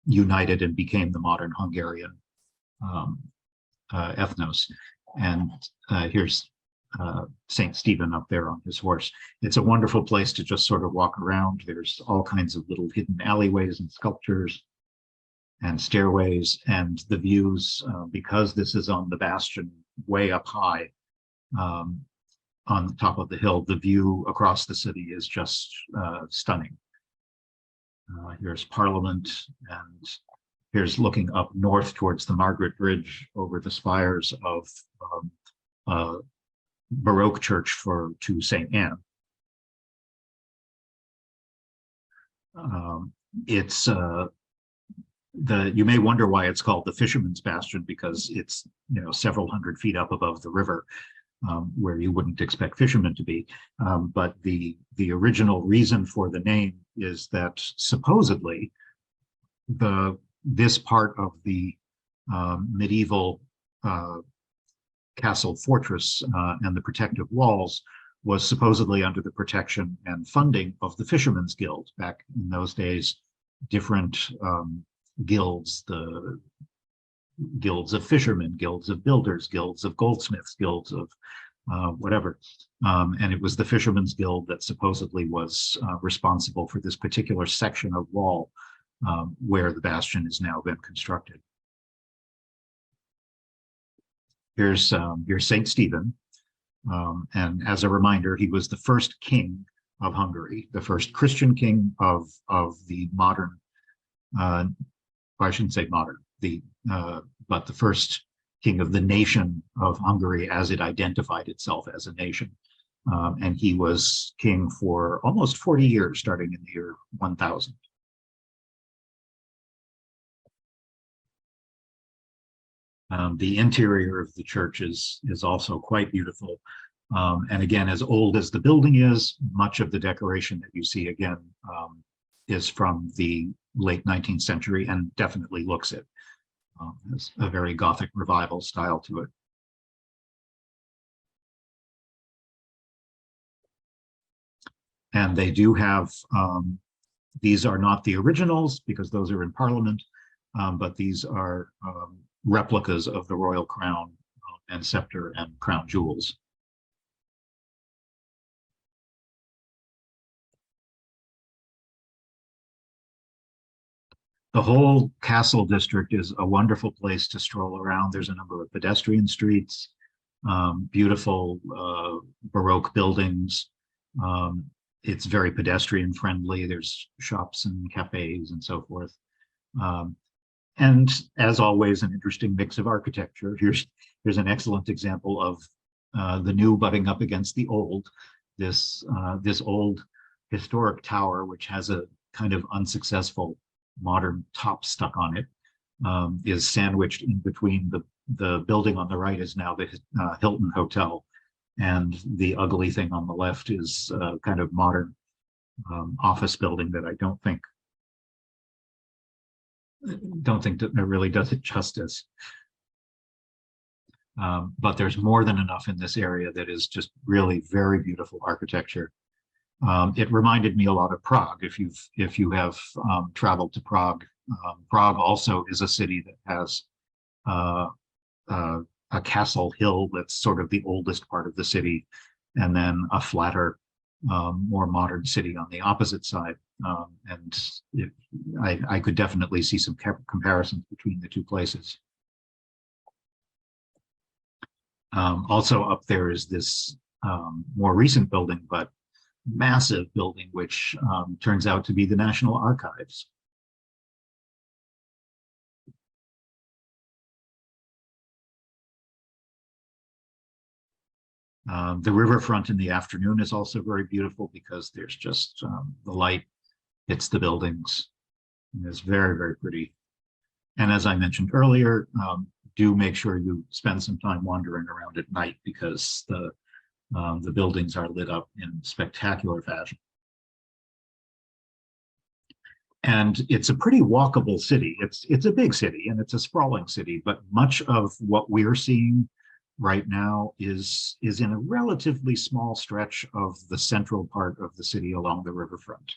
united and became the modern Hungarian ethnos. And here's St. Stephen up there on his horse. It's a wonderful place to just sort of walk around. There's all kinds of little hidden alleyways and sculptures and stairways, and the views, because this is on the bastion way up high on the top of the hill, the view across the city is just stunning. Here's Parliament, and here's looking up north towards the Margaret Bridge over the spires of Baroque church to St. Anne. You may wonder why it's called the Fisherman's Bastion, because it's several hundred feet up above the river, where you wouldn't expect fishermen to be. But the original reason for the name is that supposedly this part of the medieval castle fortress and the protective walls was supposedly under the protection and funding of the Fishermen's Guild. Back in those days, different guilds, the guilds of fishermen, guilds of builders, guilds of goldsmiths, guilds of whatever. And it was the Fishermen's Guild that supposedly was responsible for this particular section of wall where the bastion has now been constructed. Here's St. Stephen. And as a reminder, he was the first king of Hungary, the first Christian king of the modern, I shouldn't say modern, but the first king of the nation of Hungary as it identified itself as a nation. And he was king for almost 40 years, starting in the year 1000. The interior of the church is also quite beautiful. And again, as old as the building is, much of the decoration that you see again is from the late 19th century and definitely looks it. Has a very Gothic revival style to it. And they do have, these are not the originals because those are in Parliament, but these are replicas of the royal crown and scepter and crown jewels. The whole castle district is a wonderful place to stroll around. There's a number of pedestrian streets, beautiful Baroque buildings. It's very pedestrian friendly. There's shops and cafes and so forth. And as always, an interesting mix of architecture. Here's an excellent example of the new butting up against the old. This old historic tower, which has a kind of unsuccessful modern top stuck on it, is sandwiched in between the building on the right is now the Hilton Hotel, and the ugly thing on the left is kind of modern office building that I don't think that really does it justice. But there's more than enough in this area that is just really very beautiful architecture. It reminded me a lot of Prague. If you have traveled to Prague, Prague also is a city that has a castle hill that's sort of the oldest part of the city, and then a flatter, more modern city on the opposite side. And I could definitely see some comparisons between the two places. Also up there is this more recent building, but massive building, which turns out to be the National Archives. The riverfront in the afternoon is also very beautiful because there's just the light hits the buildings. And it's very, very pretty. And as I mentioned earlier, do make sure you spend some time wandering around at night because the buildings are lit up in spectacular fashion. And it's a pretty walkable city. It's a big city and it's a sprawling city, but much of what we're seeing right now is in a relatively small stretch of the central part of the city along the riverfront.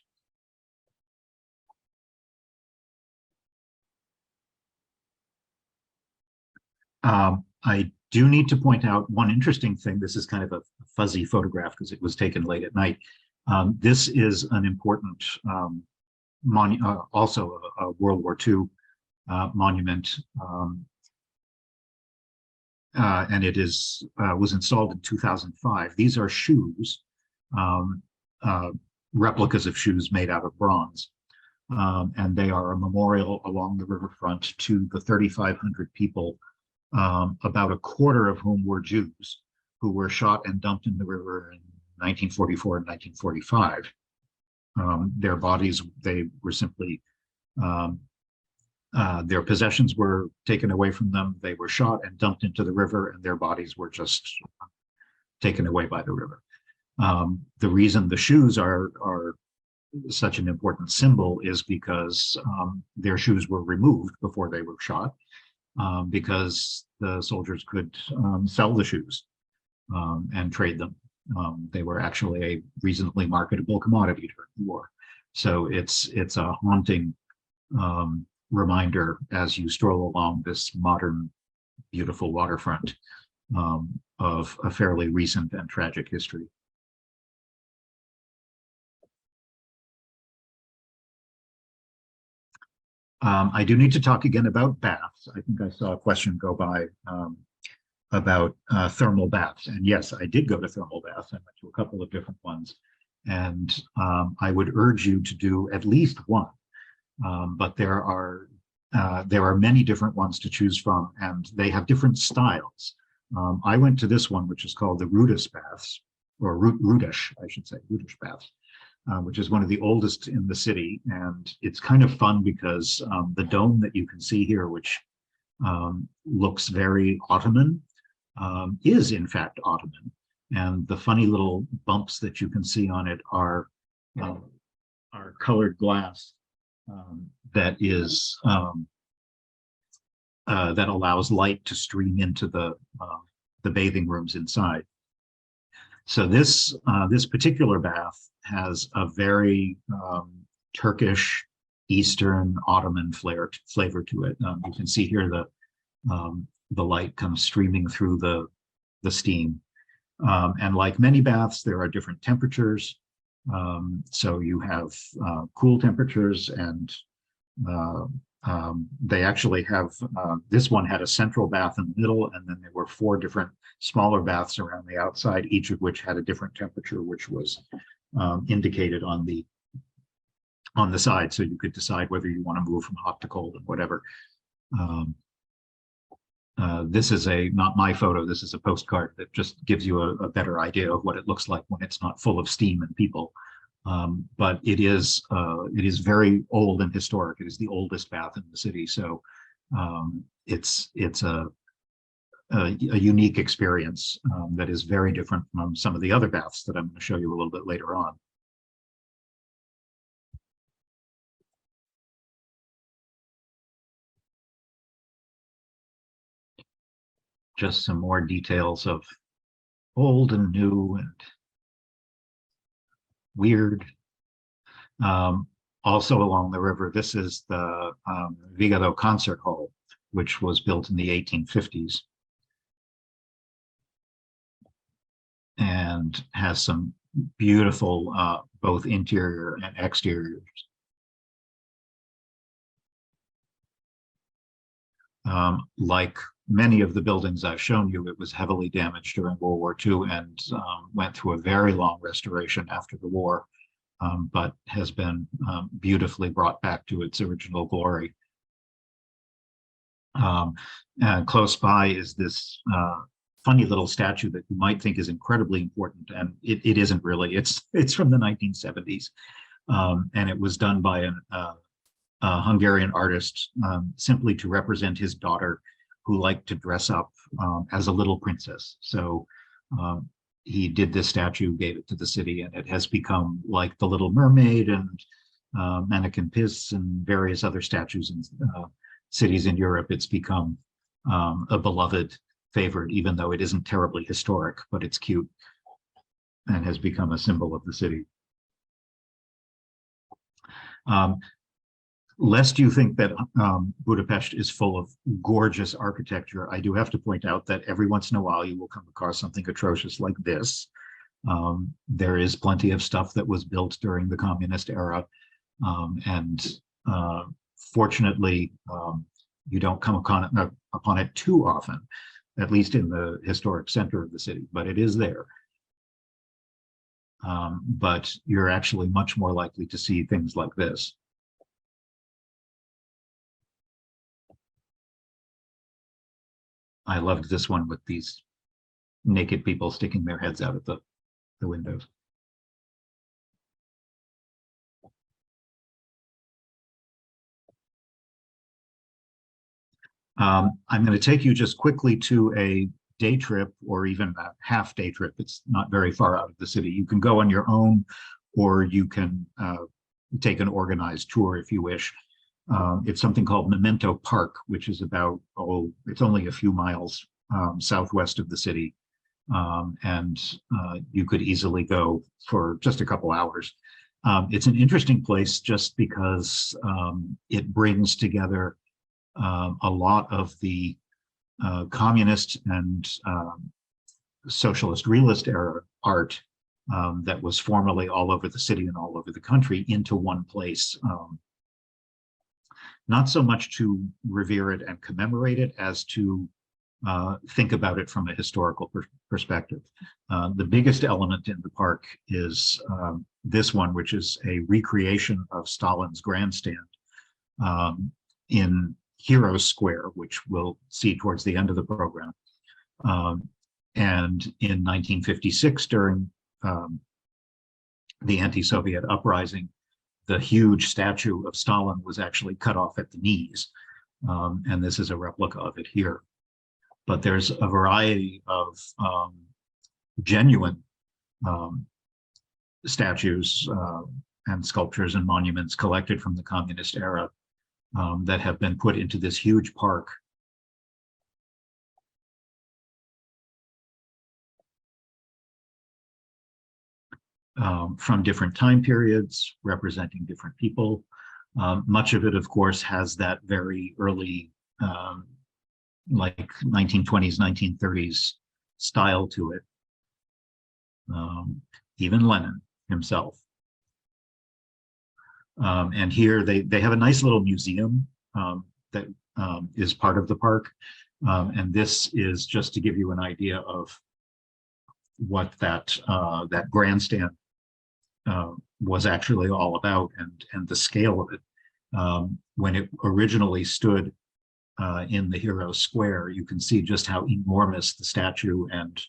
I do need to point out one interesting thing. This is kind of a fuzzy photograph because it was taken late at night. This is an important also a World War II monument, and it was installed in 2005. These are shoes, replicas of shoes made out of bronze, and they are a memorial along the riverfront to the 3,500 people, about a quarter of whom were Jews, who were shot and dumped in the river in 1944 and 1945. Their bodies, they were simply, their possessions were taken away from them. They were shot and dumped into the river, and their bodies were just taken away by the river. The reason the shoes are such an important symbol is because their shoes were removed before they were shot, because the soldiers could sell the shoes and trade them. They were actually a reasonably marketable commodity during the war. So it's a haunting reminder as you stroll along this modern, beautiful waterfront of a fairly recent and tragic history. I do need to talk again about baths. I think I saw a question go by about thermal baths. And yes, I did go to thermal baths. I went to a couple of different ones. And I would urge you to do at least one. But there are many different ones to choose from, and they have different styles. I went to this one, which is called the Rudish baths, or Rudish, I should say, Rudish baths. Which is one of the oldest in the city. And it's kind of fun because the dome that you can see here, which looks very Ottoman, is in fact Ottoman. And the funny little bumps that you can see on it are colored glass that is that allows light to stream into the bathing rooms inside. So this particular bath has a very Turkish, Eastern, Ottoman flavor to it. You can see here the light comes streaming through the steam. And like many baths, there are different temperatures. So you have cool temperatures, and they actually have, this one had a central bath in the middle, and then there were 4 different smaller baths around the outside, each of which had a different temperature, which was indicated on the side, so you could decide whether you want to move from hot to cold and whatever. This is not my photo, this is a postcard that just gives you a better idea of what it looks like when it's not full of steam and people. But it is very old and historic. It is the oldest bath in the city, so it's a unique experience that is very different from some of the other baths that I'm going to show you a little bit later on. Just some more details of old and new and weird. Also along the river, this is the Vigado Concert Hall, which was built in the 1850s. And has some beautiful both interior and exteriors. Like many of the buildings I've shown you, it was heavily damaged during World War II and went through a very long restoration after the war, but has been beautifully brought back to its original glory. And close by is this funny little statue that you might think is incredibly important, and it isn't really. It's from the 1970s, and it was done by a Hungarian artist simply to represent his daughter, who liked to dress up as a little princess. So he did this statue, gave it to the city, and it has become like the Little Mermaid and Mannequin Pis and various other statues in cities in Europe. It's become a beloved favorite, even though it isn't terribly historic, but it's cute and has become a symbol of the city. Lest you think that Budapest is full of gorgeous architecture, I do have to point out that every once in a while you will come across something atrocious like this. There is plenty of stuff that was built during the communist era, and fortunately, you don't come upon it too often, at least in the historic center of the city, but it is there. But you're actually much more likely to see things like this. I loved this one with these naked people sticking their heads out of the windows. I'm going to take you just quickly to a day trip, or even a half day trip. It's not very far out of the city. You can go on your own, or you can take an organized tour if you wish. It's something called Memento Park, which is about, it's only a few miles southwest of the city. And you could easily go for just a couple hours. It's an interesting place just because it brings together a lot of the communist and socialist realist era art that was formerly all over the city and all over the country into one place. Not so much to revere it and commemorate it as to think about it from a historical perspective. The biggest element in the park is this one, which is a recreation of Stalin's grandstand in Heroes Square, which we'll see towards the end of the program. And in 1956, during the anti-Soviet uprising, the huge statue of Stalin was actually cut off at the knees. And this is a replica of it here. But there's a variety of genuine statues and sculptures and monuments collected from the communist era that have been put into this huge park. From different time periods, representing different people. Much of it, of course, has that very early, like 1920s, 1930s style to it. Even Lenin himself. And here they have a nice little museum that is part of the park. And this is just to give you an idea of what that grandstand was actually all about, and the scale of it. When it originally stood in the Heroes Square, you can see just how enormous the statue and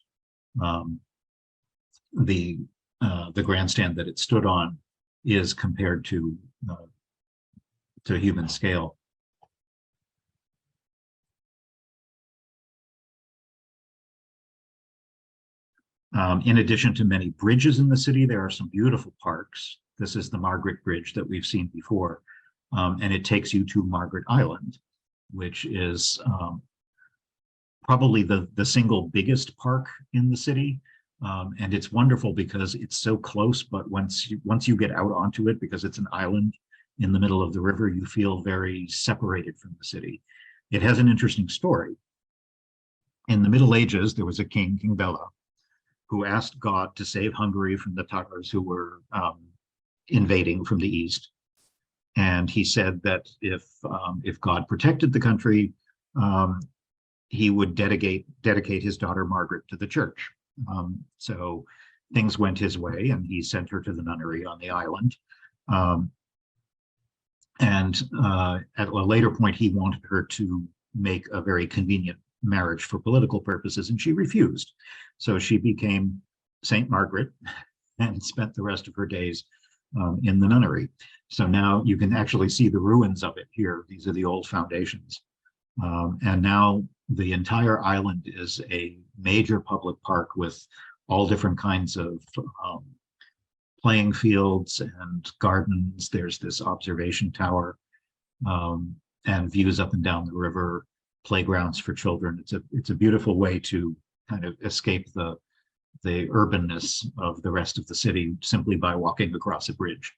the grandstand that it stood on is compared to human scale. In addition to many bridges in the city, there are some beautiful parks. This is the Margaret Bridge that we've seen before, and it takes you to Margaret Island, which is probably the single biggest park in the city. And it's wonderful because it's so close, but once you get out onto it, because it's an island in the middle of the river, you feel very separated from the city. It has an interesting story. In the Middle Ages, there was a king, King Bela, who asked God to save Hungary from the Tatars who were invading from the east. And he said that if God protected the country, he would dedicate his daughter Margaret to the church. So things went his way, and he sent her to the nunnery on the island. And at a later point, he wanted her to make a very convenient marriage for political purposes, and she refused. So she became Saint Margaret and spent the rest of her days in the nunnery. So now you can actually see the ruins of it here. These are the old foundations. And now the entire island is a major public park with all different kinds of playing fields and gardens. There's this observation tower and views up and down the river, playgrounds for children. It's a beautiful way to kind of escape the urbanness of the rest of the city simply by walking across a bridge.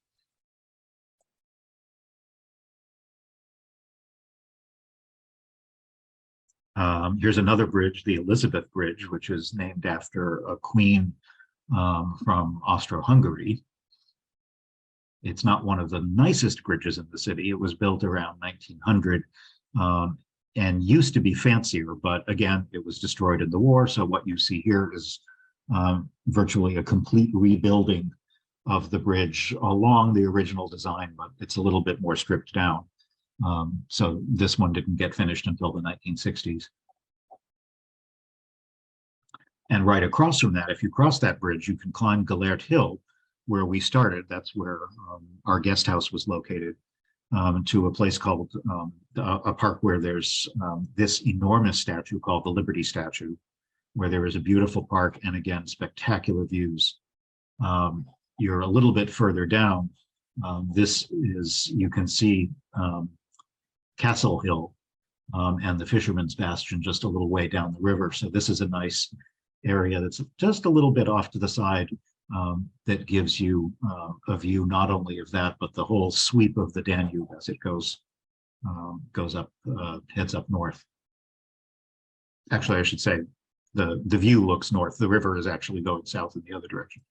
Here's another bridge, the Elizabeth Bridge, which is named after a queen from Austro-Hungary. It's not one of the nicest bridges in the city. It was built around 1900 and used to be fancier, but again, it was destroyed in the war. So what you see here is virtually a complete rebuilding of the bridge along the original design, but it's a little bit more stripped down. So this one didn't get finished until the 1960s. And right across from that, if you cross that bridge, you can climb Gellert Hill, where we started. That's where our guest house was located, to a place called a park where there's this enormous statue called the Liberty Statue, where there is a beautiful park and again, spectacular views. You're a little bit further down. This is, you can see Castle Hill and the Fisherman's Bastion just a little way down the river. So this is a nice area that's just a little bit off to the side that gives you a view not only of that, but the whole sweep of the Danube as it goes up, heads up north. Actually, I should say the view looks north. The river is actually going south in the other direction.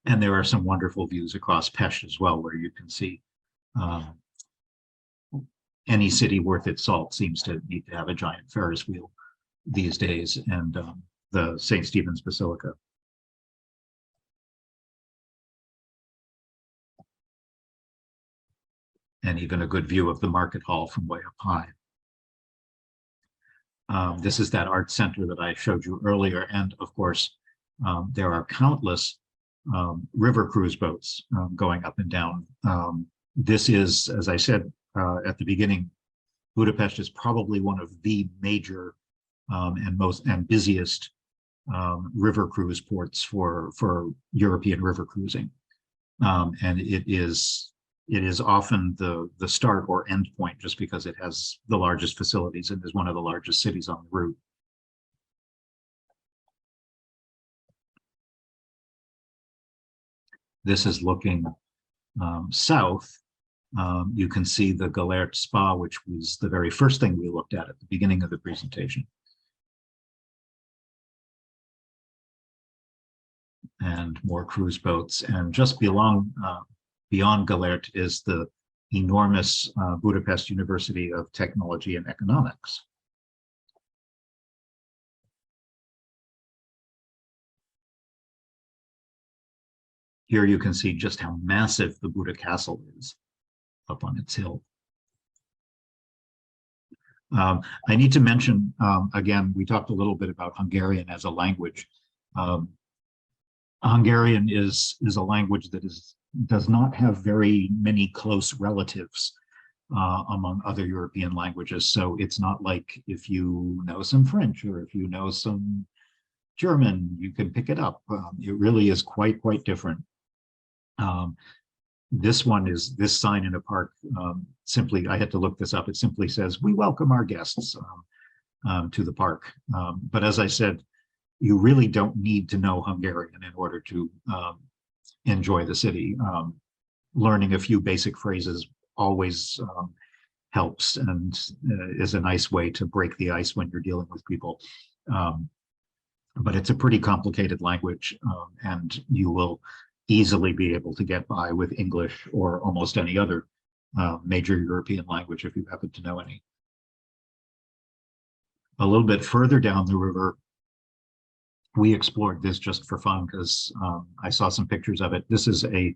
And there are some wonderful views across Pest as well, where you can see any city worth its salt seems to need to have a giant Ferris wheel these days, and the St. Stephen's Basilica. And even a good view of the market hall from way up high. This is that art center that I showed you earlier. And of course, there are countless river cruise boats going up and down. This is, as I said at the beginning, Budapest is probably one of the major and busiest river cruise ports for European river cruising. And it is often the start or end point, just because it has the largest facilities and is one of the largest cities on the route. This is looking south. You can see the Gellert Spa, which was the very first thing we looked at the beginning of the presentation. And more cruise boats. And just beyond Gellert is the enormous Budapest University of Technology and Economics. Here you can see just how massive the Buda Castle is up on its hill. I need to mention, again, we talked a little bit about Hungarian as a language. Hungarian is a language that does not have very many close relatives among other European languages. So it's not like if you know some French or if you know some German, you can pick it up. It really is quite different. This one is this sign in a park. Simply, I had to look this up. It simply says, "We welcome our guests to the park." But as I said, you really don't need to know Hungarian in order to enjoy the city. Learning a few basic phrases always helps and is a nice way to break the ice when you're dealing with people. But it's a pretty complicated language, and you will easily be able to get by with English or almost any other major European language if you happen to know any. A little bit further down the river, we explored this just for fun because I saw some pictures of it. This is a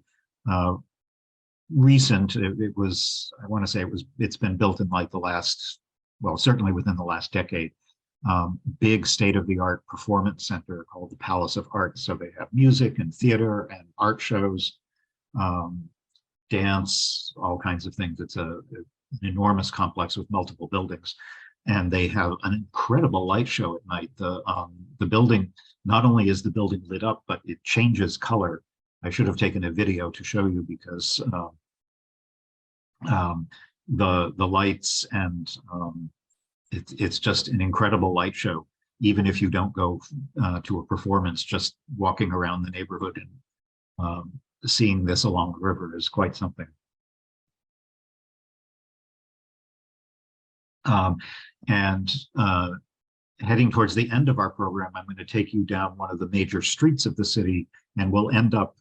recent, it was, I want to say it's been built in like the last, well, certainly within the last decade, big state-of-the-art performance center called the Palace of Art. So they have music and theater and art shows, dance, all kinds of things. It's an enormous complex with multiple buildings. And they have an incredible light show at night. The building, not only is the building lit up, but it changes color. I should have taken a video to show you because the lights and it's just an incredible light show. Even if you don't go to a performance, just walking around the neighborhood and seeing this along the river is quite something. Heading towards the end of our program, I'm going to take you down one of the major streets of the city, and we'll end up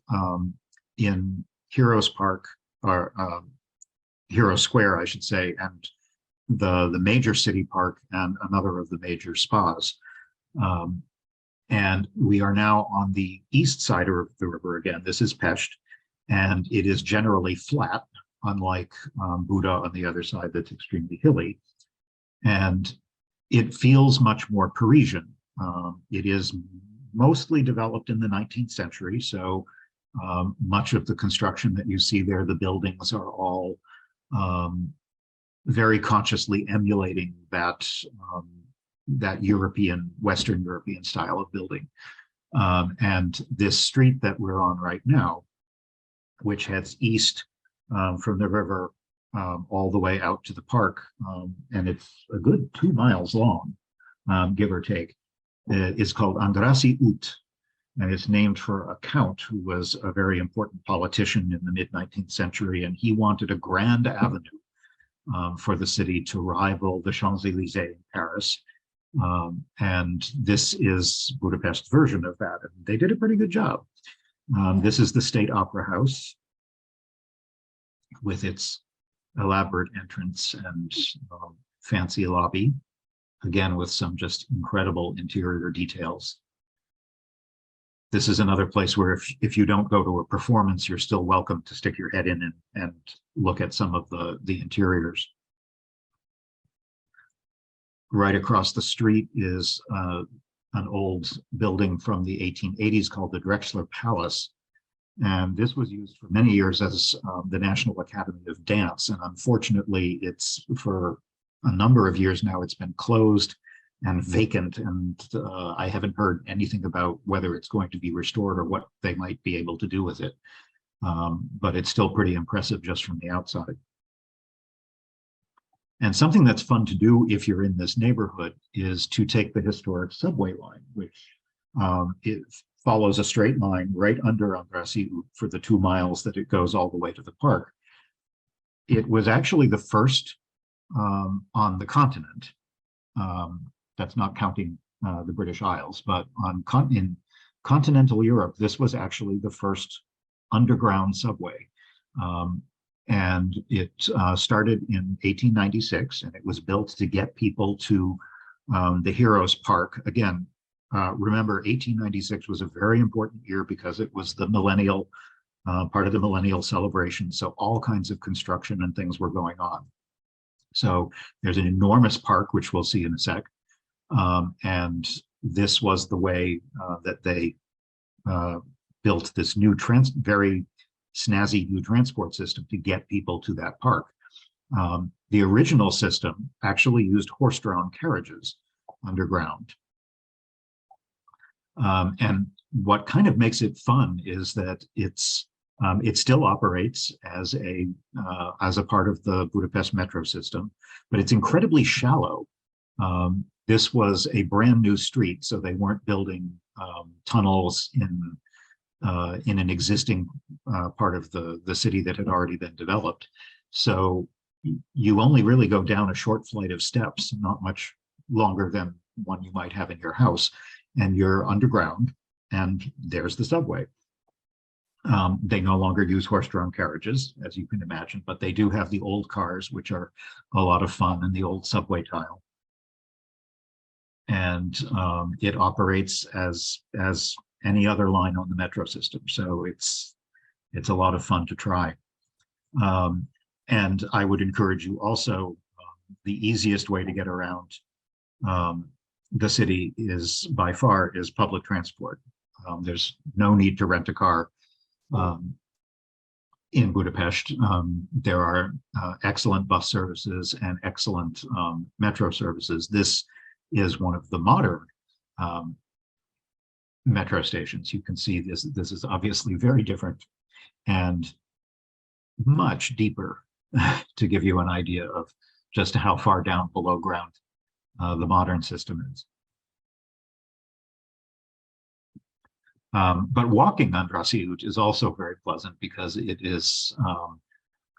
in Heroes Park, or Hero Square, I should say, and the major city park and another of the major spas. And we are now on the east side of the river again. This is Pest, and it is generally flat, unlike Buda on the other side that's extremely hilly. And it feels much more Parisian. It is mostly developed in the 19th century, so much of the construction that you see there, the buildings are all very consciously emulating that European, Western European style of building. And this street that we're on right now, which heads east from the river all the way out to the park, and it's a good 2 miles long, give or take, is called Andrassy Út, and it's named for a count who was a very important politician in the mid-19th century, and he wanted a grand avenue for the city to rival the Champs-Élysées in Paris. And this is Budapest's version of that. And they did a pretty good job. This is the State Opera House with its elaborate entrance and fancy lobby, again, with some just incredible interior details. This is another place where if you don't go to a performance, you're still welcome to stick your head in and look at some of the interiors. Right across the street is an old building from the 1880s called the Drexler Palace. And this was used for many years as the National Academy of Dance. And unfortunately, it's for a number of years now, it's been closed and vacant. And I haven't heard anything about whether it's going to be restored or what they might be able to do with it. But it's still pretty impressive just from the outside. And something that's fun to do if you're in this neighborhood is to take the historic subway line, which it follows a straight line right under Andrassy for the 2 miles that it goes all the way to the park. It was actually the first on the continent. That's not counting the British Isles, but in continental Europe, this was actually the first underground subway. And it started in 1896, and it was built to get people to the Heroes Park. Again, remember, 1896 was a very important year because it was the millennial, part of the millennial celebration. So all kinds of construction and things were going on. So there's an enormous park, which we'll see in a sec. And this was the way that they built this new very snazzy new transport system to get people to that park. The original system actually used horse-drawn carriages underground. And what kind of makes it fun is that it still operates as a part of the Budapest metro system, but it's incredibly shallow. This was a brand new street, so they weren't building tunnels in an existing part of the city that had already been developed. So you only really go down a short flight of steps, not much longer than one you might have in your house, and you're underground, and there's the subway. They no longer use horse-drawn carriages, as you can imagine, but they do have the old cars, which are a lot of fun, and the old subway tile. And it operates as any other line on the metro system. So it's a lot of fun to try. And I would encourage you also, the easiest way to get around the city is by far is public transport. There's no need to rent a car in Budapest. There are excellent bus services and excellent metro services. This is one of the modern metro stations. You can see this is obviously very different and much deeper to give you an idea of just how far down below ground the modern system is. But walking Andrassy is also very pleasant because it is,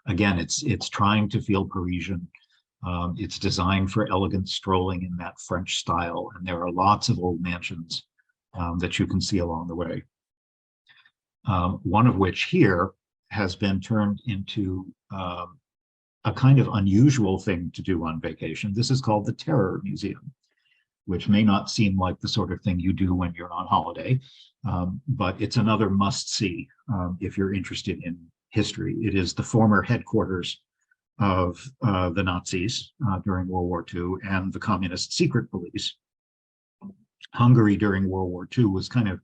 again, it's trying to feel Parisian. It's designed for elegant strolling in that French style, and there are lots of old mansions that you can see along the way. One of which here has been turned into a kind of unusual thing to do on vacation. This is called the Terror Museum, which may not seem like the sort of thing you do when you're on holiday, but it's another must-see if you're interested in history. It is the former headquarters of the Nazis during World War II and the communist secret police. Hungary during World War II was kind of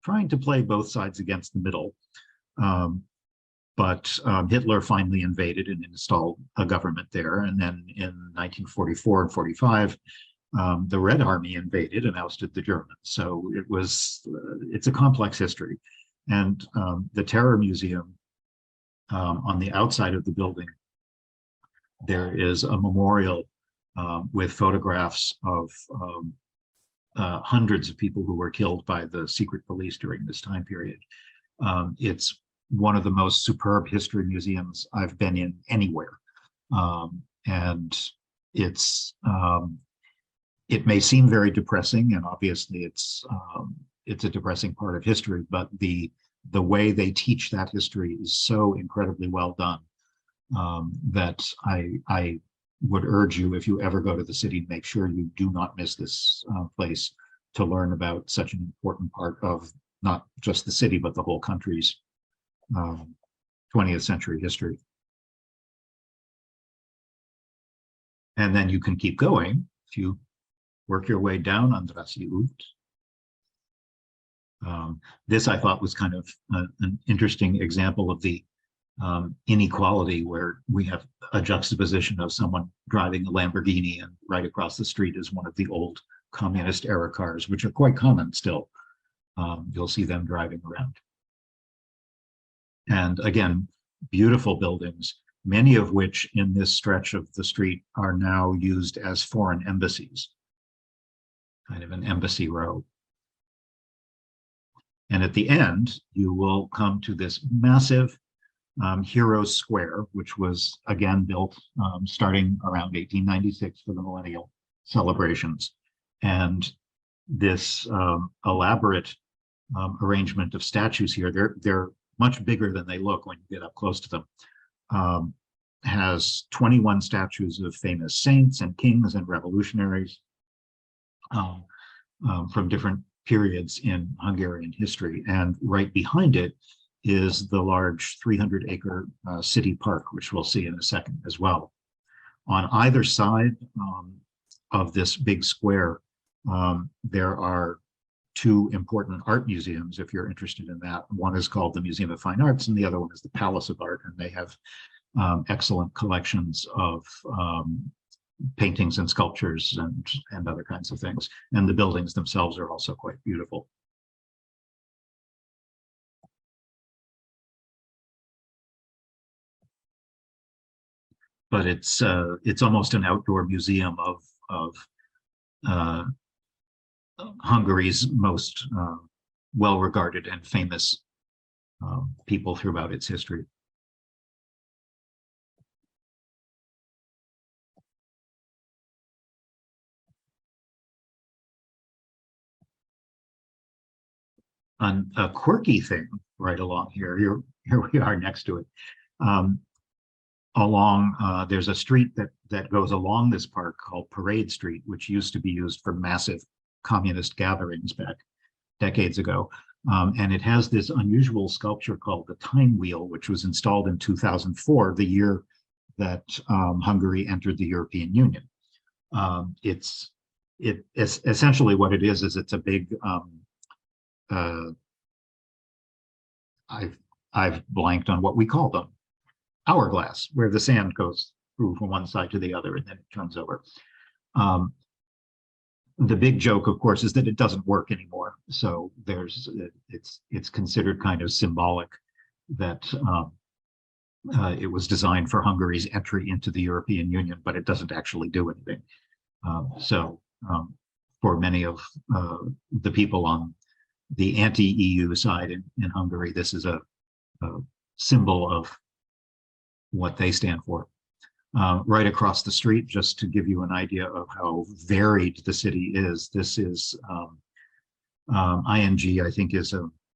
trying to play both sides against the middle. But Hitler finally invaded and installed a government there. And then in 1944 and 45, the Red Army invaded and ousted the Germans. So it's a complex history. And the Terror Museum, on the outside of the building, there is a memorial with photographs of hundreds of people who were killed by the secret police during this time period. It's one of the most superb history museums I've been in anywhere. And it's it may seem very depressing, and obviously it's a depressing part of history, but the way they teach that history is so incredibly well done, that I would urge you, if you ever go to the city, make sure you do not miss this place to learn about such an important part of not just the city, but the whole country's 20th century history. And then you can keep going if you work your way down Andrassy Út. This I thought was kind of an interesting example of the inequality, where we have a juxtaposition of someone driving a Lamborghini, and right across the street is one of the old communist era cars, which are quite common still. You'll see them driving around. And again, beautiful buildings, many of which in this stretch of the street are now used as foreign embassies, kind of an embassy row. And at the end, you will come to this massive Heroes Square, which was again built starting around 1896 for the millennial celebrations. And this elaborate arrangement of statues here, they're much bigger than they look when you get up close to them. Has 21 statues of famous saints and kings and revolutionaries from different periods in Hungarian history. And right behind it is the large 300-acre city park, which we'll see in a second as well. On either side of this big square, there are two important art museums, if you're interested in that. One is called the Museum of Fine Arts, and the other one is the Palace of Art, and they have excellent collections of paintings and sculptures and other kinds of things. And the buildings themselves are also quite beautiful. But it's almost an outdoor museum of Hungary's most well-regarded and famous people throughout its history. A quirky thing right along here we are next to it. There's a street that goes along this park called Parade Street, which used to be used for massive communist gatherings back decades ago. And it has this unusual sculpture called the Time Wheel, which was installed in 2004, the year that Hungary entered the European Union. It's essentially what it is it's a big, I've blanked on what we call them, hourglass, where the sand goes through from one side to the other and then it turns over. The big joke, of course, is that it doesn't work anymore. So it's considered kind of symbolic that it was designed for Hungary's entry into the European Union, but it doesn't actually do anything. For many of the people on the anti-EU side in Hungary, this is a symbol of what they stand for. Right across the street, just to give you an idea of how varied the city is, this is ING, I think is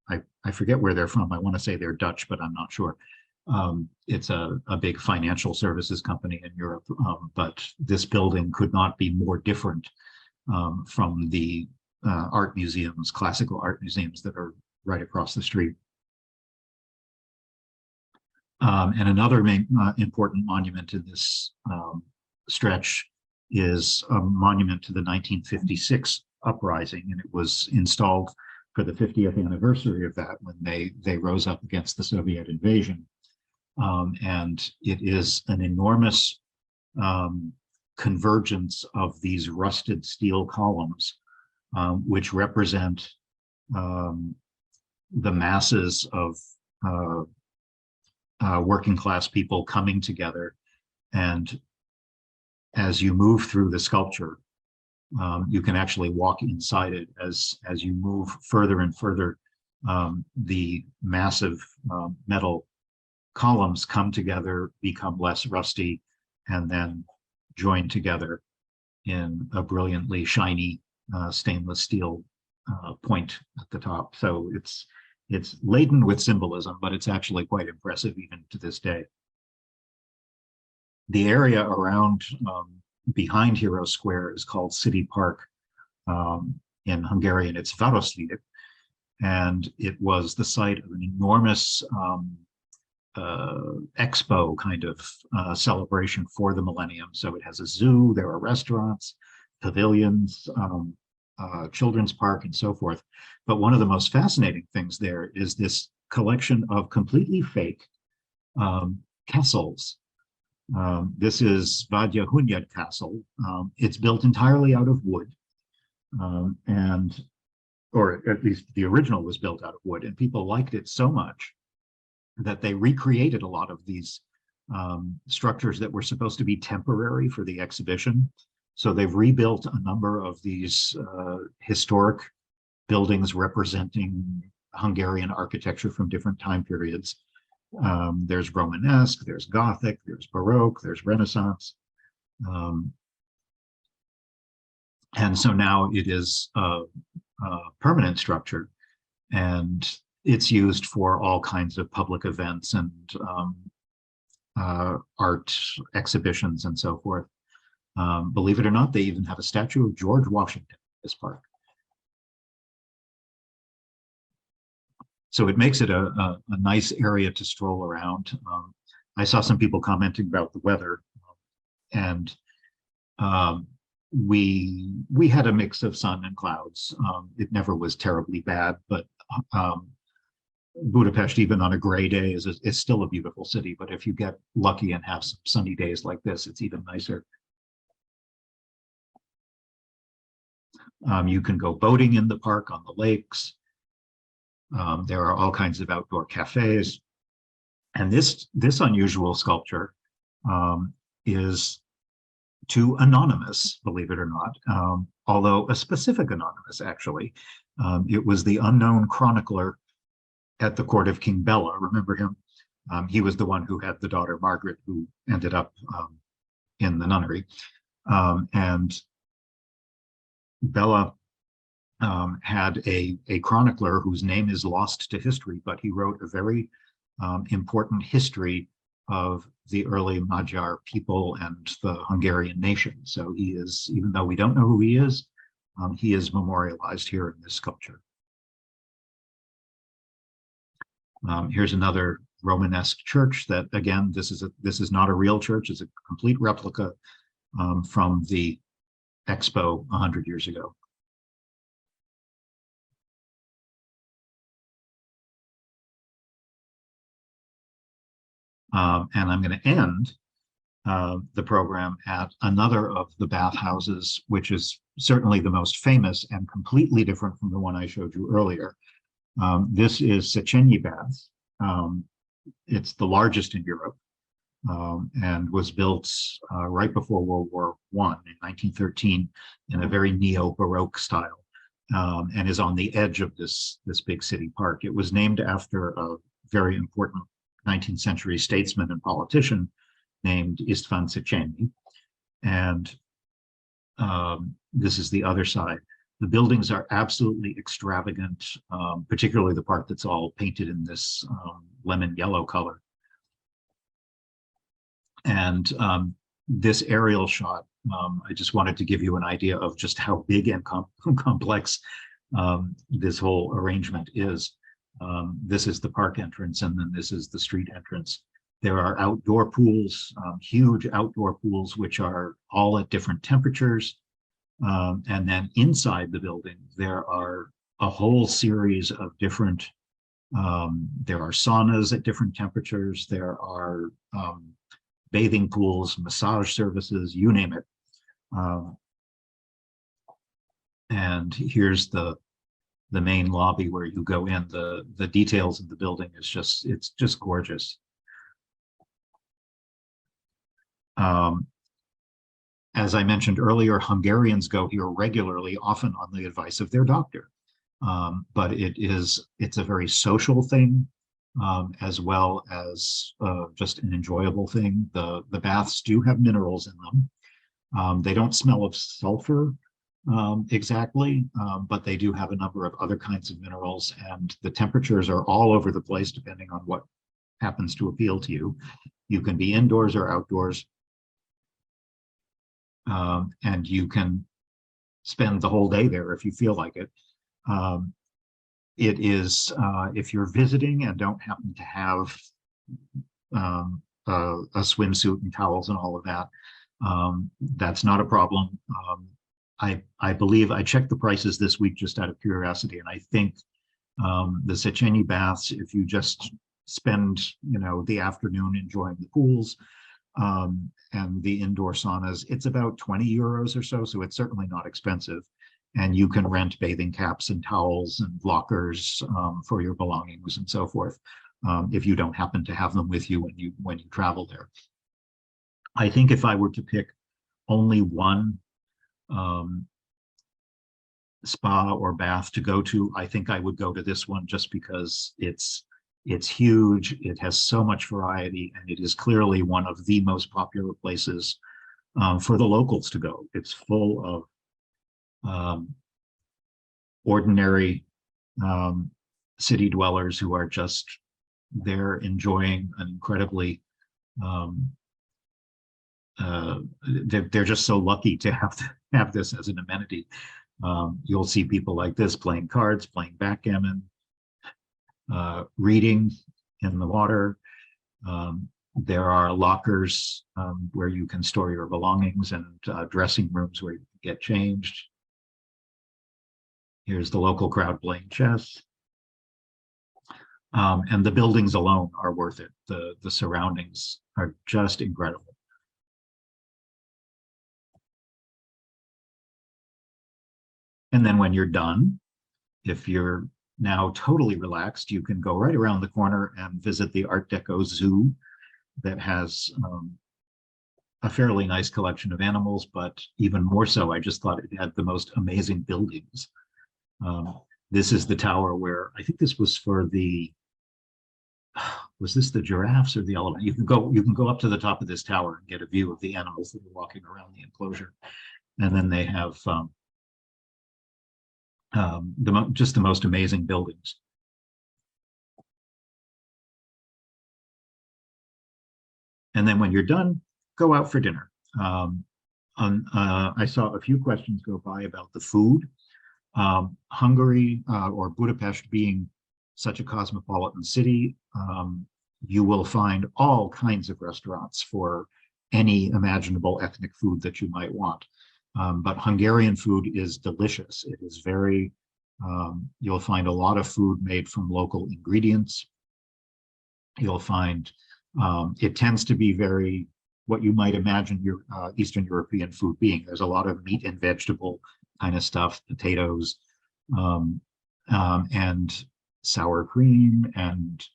I forget where they're from. I want to say they're Dutch, but I'm not sure. It's a big financial services company in Europe, but this building could not be more different from the art museums, classical art museums that are right across the street. And another important monument in this stretch is a monument to the 1956 uprising, and it was installed for the 50th anniversary of that when they rose up against the Soviet invasion. And it is an enormous convergence of these rusted steel columns, which represent the masses of working class people coming together. And as you move through the sculpture, you can actually walk inside it as you move further and further. The massive metal columns come together, become less rusty, and then join together in a brilliantly shiny stainless steel point at the top. So it's laden with symbolism, but it's actually quite impressive even to this day. The area around behind Hero Square is called City Park. In Hungarian, it's Városliget, and it was the site of an enormous expo kind of celebration for the millennium. So it has a zoo, there are restaurants, pavilions, children's park, and so forth. But one of the most fascinating things there is this collection of completely fake castles. This is Vadya Hunyad Castle. It's built entirely out of wood, or at least the original was built out of wood, and people liked it so much that they recreated a lot of these structures that were supposed to be temporary for the exhibition. So they've rebuilt a number of these historic buildings representing Hungarian architecture from different time periods. There's Romanesque, there's Gothic, there's Baroque, there's Renaissance. And so now it is a permanent structure, and it's used for all kinds of public events and art exhibitions and so forth. Believe it or not, they even have a statue of George Washington in this park. So it makes it a nice area to stroll around. I saw some people commenting about the weather, and we had a mix of sun and clouds. It never was terribly bad, but Budapest, even on a gray day, is still a beautiful city. But if you get lucky and have some sunny days like this, it's even nicer. You can go boating in the park on the lakes. There are all kinds of outdoor cafes. And this unusual sculpture is too anonymous, believe it or not, although a specific anonymous, actually. It was the unknown chronicler at the court of King Bela. Remember him? He was the one who had the daughter Margaret, who ended up in the nunnery. And Bela had a chronicler whose name is lost to history, but he wrote a very important history of the early Magyar people and the Hungarian nation. So he is, even though we don't know who he is memorialized here in this sculpture. Here's another Romanesque church that, again, this is not a real church. It's a complete replica from the expo 100 years ago. And I'm going to end the program at another of the bathhouses, which is certainly the most famous and completely different from the one I showed you earlier. This is Széchenyi Baths. It's the largest in Europe, and was built right before World War I in 1913 in a very neo-Baroque style, and is on the edge of this big city park. It was named after a very important 19th century statesman and politician named István Széchenyi. And this is the other side. The buildings are absolutely extravagant, particularly the part that's all painted in this lemon yellow color. And this aerial shot, I just wanted to give you an idea of just how big and complex this whole arrangement is. This is the park entrance, and then this is the street entrance. There are outdoor pools, huge outdoor pools, which are all at different temperatures. And then inside the building, there are a whole series of different, there are saunas at different temperatures. There are bathing pools, massage services, you name it. And here's the main lobby where you go in. The details of the building is just, it's just gorgeous. As I mentioned earlier, Hungarians go here regularly, often on the advice of their doctor. But it's a very social thing, as well as just an enjoyable thing. The baths do have minerals in them. They don't smell of sulfur exactly, but they do have a number of other kinds of minerals, and the temperatures are all over the place depending on what happens to appeal to you. You can be indoors or outdoors, and you can spend the whole day there if you feel like it. It is, if you're visiting and don't happen to have a swimsuit and towels and all of that, that's not a problem. I believe I checked the prices this week just out of curiosity, and I think the Széchenyi baths, if you just spend, the afternoon enjoying the pools and the indoor saunas, it's about 20 euros or so, so it's certainly not expensive. And you can rent bathing caps and towels and lockers for your belongings and so forth, if you don't happen to have them with you when you travel there. I think if I were to pick only one spa or bath to go to, I think I would go to this one, just because it's huge, it has so much variety, and it is clearly one of the most popular places for the locals to go. It's full of ordinary city dwellers who are just there enjoying an incredibly they're just so lucky to have this as an amenity. You'll see people like this playing cards, playing backgammon, reading in the water. There are lockers where you can store your belongings, and dressing rooms where you can get changed. Here's the local crowd playing chess. And the buildings alone are worth it. The surroundings are just incredible. And then when you're done, if you're now totally relaxed, you can go right around the corner and visit the Art Deco Zoo that has a fairly nice collection of animals, but even more so, I just thought it had the most amazing buildings. This is the tower where, I think this was for the, was this the giraffes or the elephant? You can go up to the top of this tower and get a view of the animals that are walking around the enclosure. And then they have just the most amazing buildings. And then when you're done, go out for dinner. I saw a few questions go by about the food. Hungary or Budapest being such a cosmopolitan city, you will find all kinds of restaurants for any imaginable ethnic food that you might want. But Hungarian food is delicious. It is very, you'll find a lot of food made from local ingredients. You'll find, it tends to be very, what you might imagine your Eastern European food being. There's a lot of meat and vegetable kind of stuff, potatoes, and sour cream, and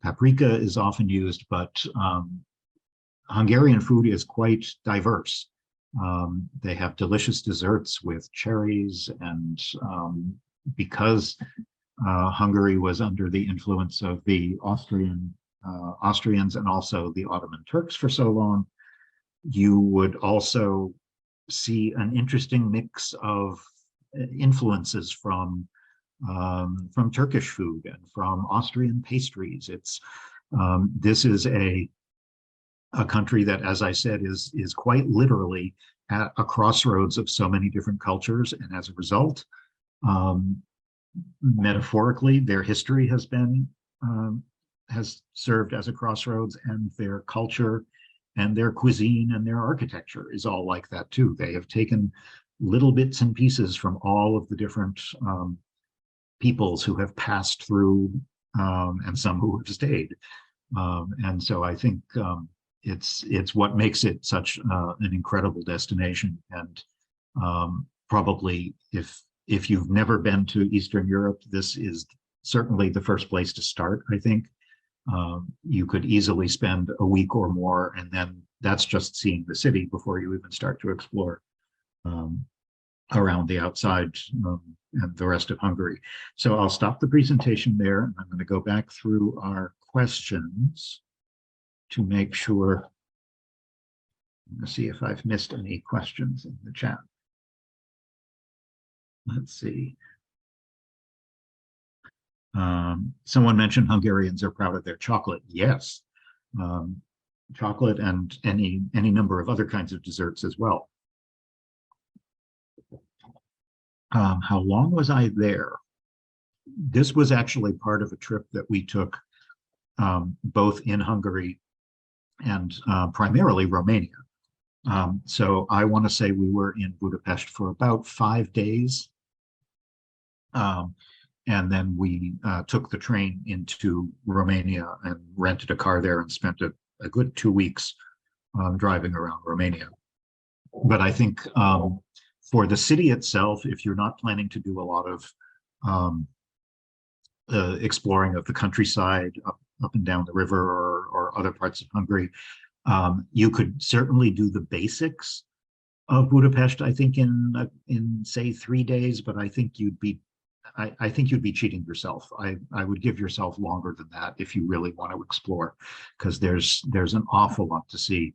paprika is often used, but Hungarian food is quite diverse. They have delicious desserts with cherries, and because Hungary was under the influence of the Austrians and also the Ottoman Turks for so long, you would also see an interesting mix of influences from Turkish food and from Austrian pastries. It's this is a country that, as I said, is quite literally at a crossroads of so many different cultures, and as a result, metaphorically, their history has served as a crossroads, and their culture and their cuisine and their architecture is all like that too. They have taken little bits and pieces from all of the different peoples who have passed through, and some who have stayed. And so I think it's what makes it such an incredible destination. And probably if you've never been to Eastern Europe, this is certainly the first place to start, I think. You could easily spend a week or more, and then that's just seeing the city before you even start to explore around the outside and the rest of Hungary. So I'll stop the presentation there. I'm going to go back through our questions to make sure I'm going to see if I've missed any questions in the chat. Let's see. Someone mentioned Hungarians are proud of their chocolate. Yes, chocolate and any number of other kinds of desserts as well. How long was I there? This was actually part of a trip that we took both in Hungary and primarily Romania. So I want to say we were in Budapest for about 5 days. And then we took the train into Romania and rented a car there and spent a good 2 weeks driving around Romania. But I think for the city itself, if you're not planning to do a lot of exploring of the countryside up and down the river or other parts of Hungary, you could certainly do the basics of Budapest, I think, in say 3 days, but I think you'd be cheating yourself. I would give yourself longer than that if you really want to explore, because there's an awful lot to see,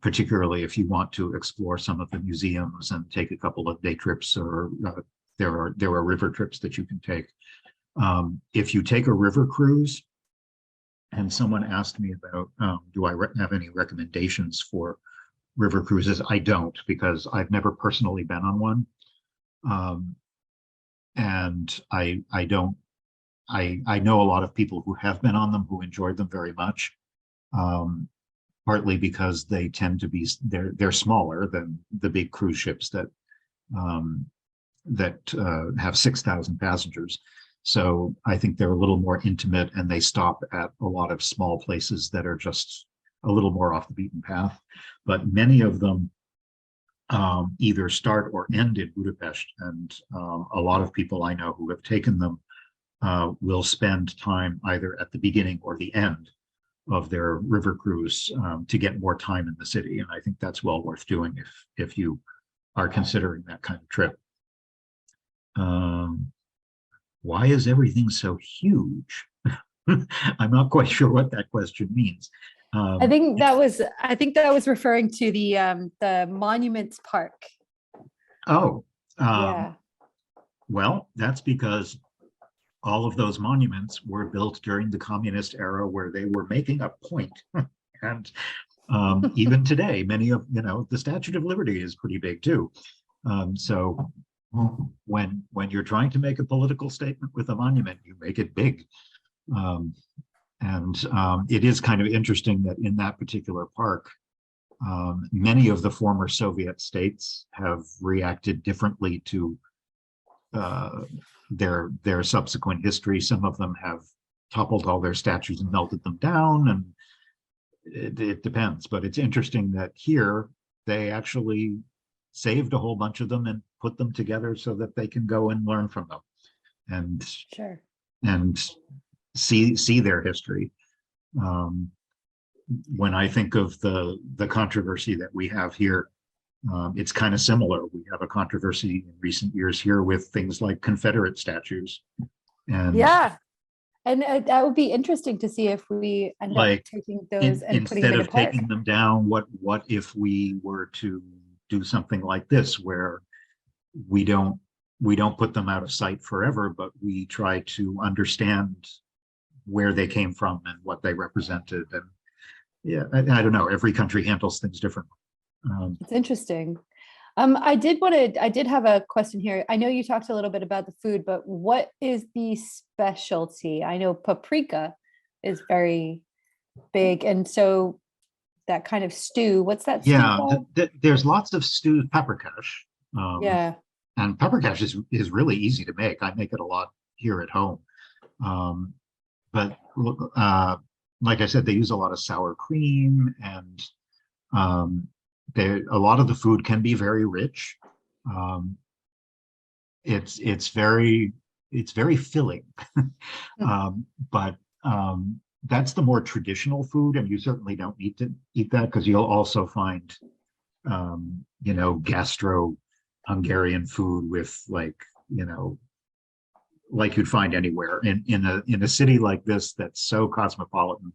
particularly if you want to explore some of the museums and take a couple of day trips, or there are river trips that you can take. If you take a river cruise, and someone asked me about, do I have any recommendations for river cruises? I don't, because I've never personally been on one. And I know a lot of people who have been on them who enjoyed them very much, partly because they tend to be, they're smaller than the big cruise ships that have 6,000 passengers. So I think they're a little more intimate, and they stop at a lot of small places that are just a little more off the beaten path. But many of them either start or end in Budapest, and a lot of people I know who have taken them will spend time either at the beginning or the end of their river cruise to get more time in the city, and I think that's well worth doing if you are considering that kind of trip. Why is everything so huge? I'm not quite sure what that question means. I think that was referring to the Monuments Park. Oh, Yeah. Well, that's because all of those monuments were built during the communist era, where they were making a point. And even today, many of, the Statue of Liberty is pretty big too. So when you're trying to make a political statement with a monument, you make it big. It is kind of interesting that in that particular park, many of the former Soviet states have reacted differently to their subsequent history. Some of them have toppled all their statues and melted them down, and it depends. But it's interesting that here they actually saved a whole bunch of them and put them together so that they can go and learn from them, and Sure. and see their history. When I think of the controversy that we have here, it's kind of similar. We have a controversy in recent years here with things like Confederate statues. And yeah, and that would be interesting to see if we end up taking those and putting them in a park. Taking them down, what if we were to do something like this, where we don't put them out of sight forever, but we try to understand where they came from and what they represented. And yeah, I don't know, every country handles things differently. It's interesting. I did have a question here. I know you talked a little bit about the food, but what is the specialty? I know paprika is very big, and so that kind of stew, what's that stew called? There's lots of stews. Paprikash. Yeah. And paprikash is really easy to make. I make it a lot here at home. But like I said, they use a lot of sour cream, and a lot of the food can be very rich. It's very filling. But that's the more traditional food, and you certainly don't need to eat that, because you'll also find gastro Hungarian food with like you'd find anywhere in a city like this that's so cosmopolitan.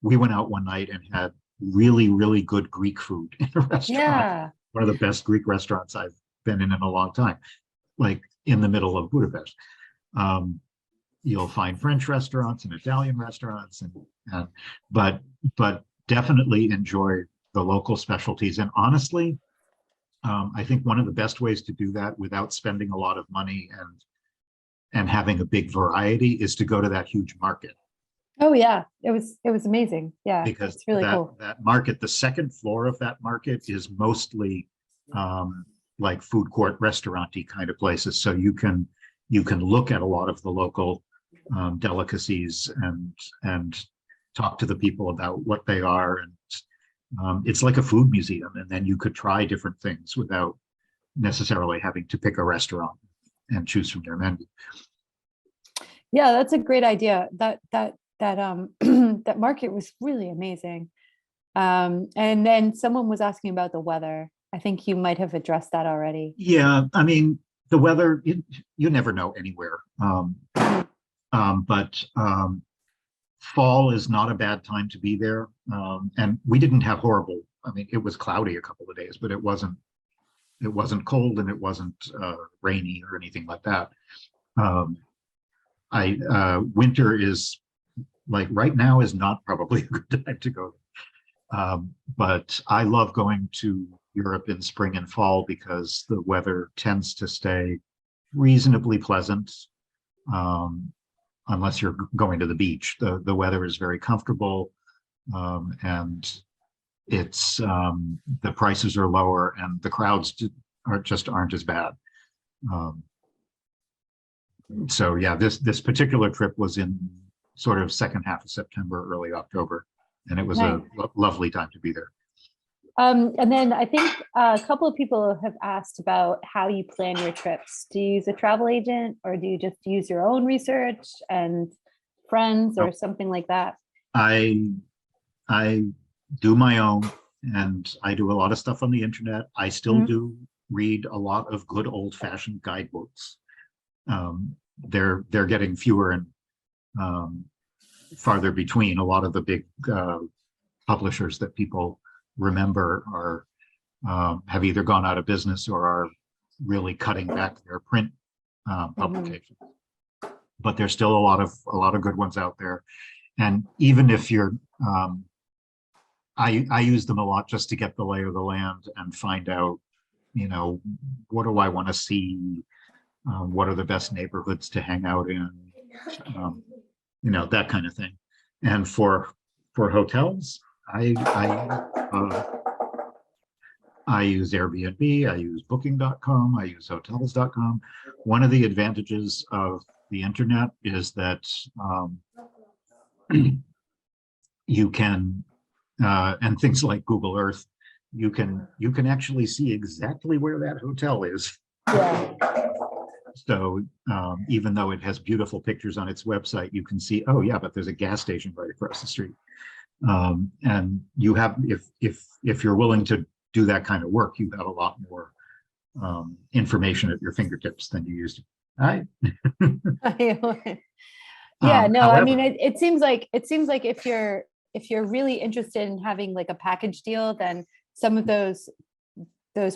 We went out one night and had really, really good Greek food in a restaurant. Yeah. One of the best Greek restaurants I've been in a long time, like in the middle of Budapest. Um, you'll find French restaurants and Italian restaurants, and but definitely enjoy the local specialties. And honestly, I think one of the best ways to do that without spending a lot of money and having a big variety is to go to that huge market. Oh yeah, it was amazing. Yeah, Because it's really cool. that market, the second floor of that market is mostly like food court restaurant-y kind of places. So you can look at a lot of the local delicacies and talk to the people about what they are. And it's like a food museum. And then you could try different things without necessarily having to pick a restaurant and choose from their menu. Yeah, that's a great idea. That market was really amazing. And then someone was asking about the weather. I think you might have addressed that already. Yeah, I mean, the weather, you never know anywhere. But fall is not a bad time to be there. And we didn't have horrible, I mean, it was cloudy a couple of days, but it wasn't cold and it wasn't rainy or anything like that. Winter is, like, right now is not probably a good time to go. But I love going to Europe in spring and fall because the weather tends to stay reasonably pleasant. Unless you're going to the beach, the weather is very comfortable, and it's the prices are lower and the crowds aren't as bad. So yeah, this particular trip was in sort of second half of September, early October, and it was Nice. a lovely time to be there. And then I think a couple of people have asked about how you plan your trips. Do you use a travel agent, or do you just use your own research and friends or something like that? I do my own, and I do a lot of stuff on the internet. I still do read a lot of good old-fashioned guidebooks. They're getting fewer and farther between. A lot of the big publishers that people remember are have either gone out of business or are really cutting back their print publications. But there's still a lot of good ones out there. And even if you're I use them a lot just to get the lay of the land and find out, you know, what do I want to see? What are the best neighborhoods to hang out in? You know, that kind of thing. And for hotels, I use Airbnb, I use booking.com, I use hotels.com. One of the advantages of the internet is that you can, and things like Google Earth, you can actually see exactly where that hotel is. Yeah. So even though it has beautiful pictures on its website, you can see, oh yeah, but there's a gas station right across the street. And you have, if you're willing to do that kind of work, you have a lot more information at your fingertips than you used to. Right? Yeah, no, however, I mean, it seems like if you're really interested in having like a package deal, then some of those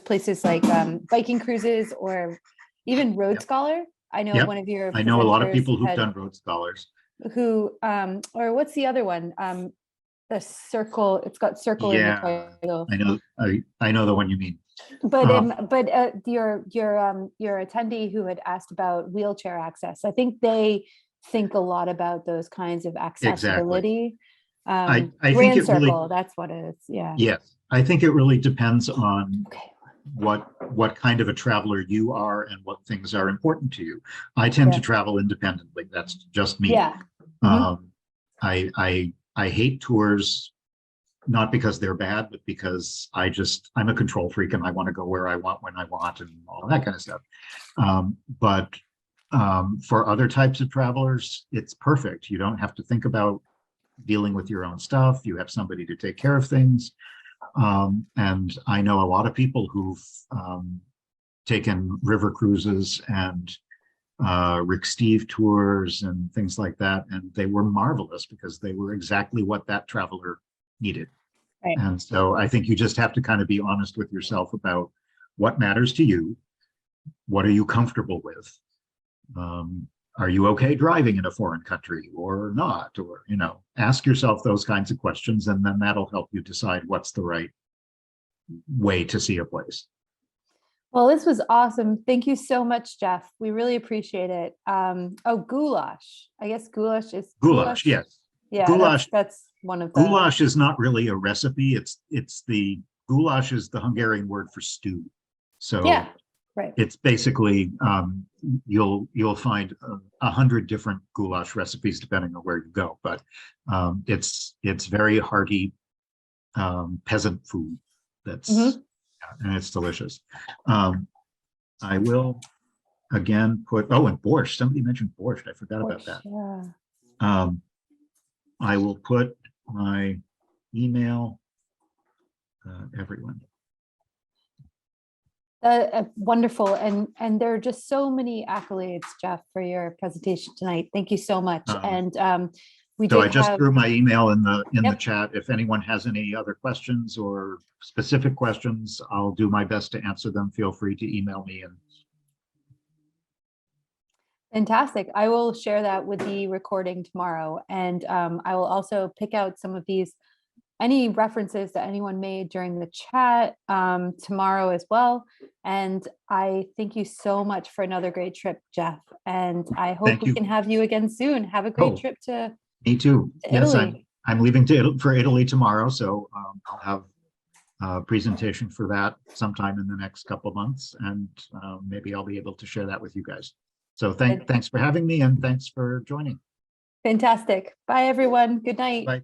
places like Viking Cruises or even Road Scholar. I know one of your I know a lot of presenters people who've had- done Road Scholars. who or what's the other one? The Circle, it's got Circle in the title. I know the one you mean. But your attendee who had asked about wheelchair access, I think they think a lot about those kinds of accessibility. I Grand think it Circle, really, that's what it is. Yeah. yes, I think it really depends on what kind of a traveler you are and what things are important to you. I tend to travel independently. That's just me. Yeah. I hate tours, not because they're bad, but because I'm a control freak and I want to go where I want, when I want, and all that kind of stuff. But for other types of travelers, it's perfect. You don't have to think about dealing with your own stuff. You have somebody to take care of things. And I know a lot of people who've taken river cruises and Rick Steve tours and things like that, and they were marvelous because they were exactly what that traveler needed. Right. And so I think you just have to kind of be honest with yourself about what matters to you. What are you comfortable with? Are you okay driving in a foreign country or not? Or, ask yourself those kinds of questions, and then that'll help you decide what's the right way to see a place. Well, this was awesome. Thank you so much, Jeff. We really appreciate it. Oh, goulash. I guess goulash is Goulash, yes. Yeah, Goulash, that's one of the goulash is not really a recipe. Goulash is the Hungarian word for stew. So yeah, right. it's basically you'll find 100 different goulash recipes depending on where you go, but it's very hearty peasant food and it's delicious. I will again put and borscht. Somebody mentioned borscht. I forgot about that. Yeah. I will put my email. Everyone. Wonderful. And there are just so many accolades, Jeff, for your presentation tonight. Thank you so much. And I just threw my email in the chat. If anyone has any other questions or specific questions, I'll do my best to answer them. Feel free to email me. Fantastic. I will share that with the recording tomorrow. And I will also pick out some of any references that anyone made during the chat tomorrow as well. And I thank you so much for another great trip, Jeff. And I hope we can have you again soon. Have a great trip to Me too. Yes, Italy. I'm leaving for Italy tomorrow, so I'll have a presentation for that sometime in the next couple of months, and maybe I'll be able to share that with you guys. So thanks for having me, and thanks for joining. Fantastic. Bye, everyone. Good night. Bye.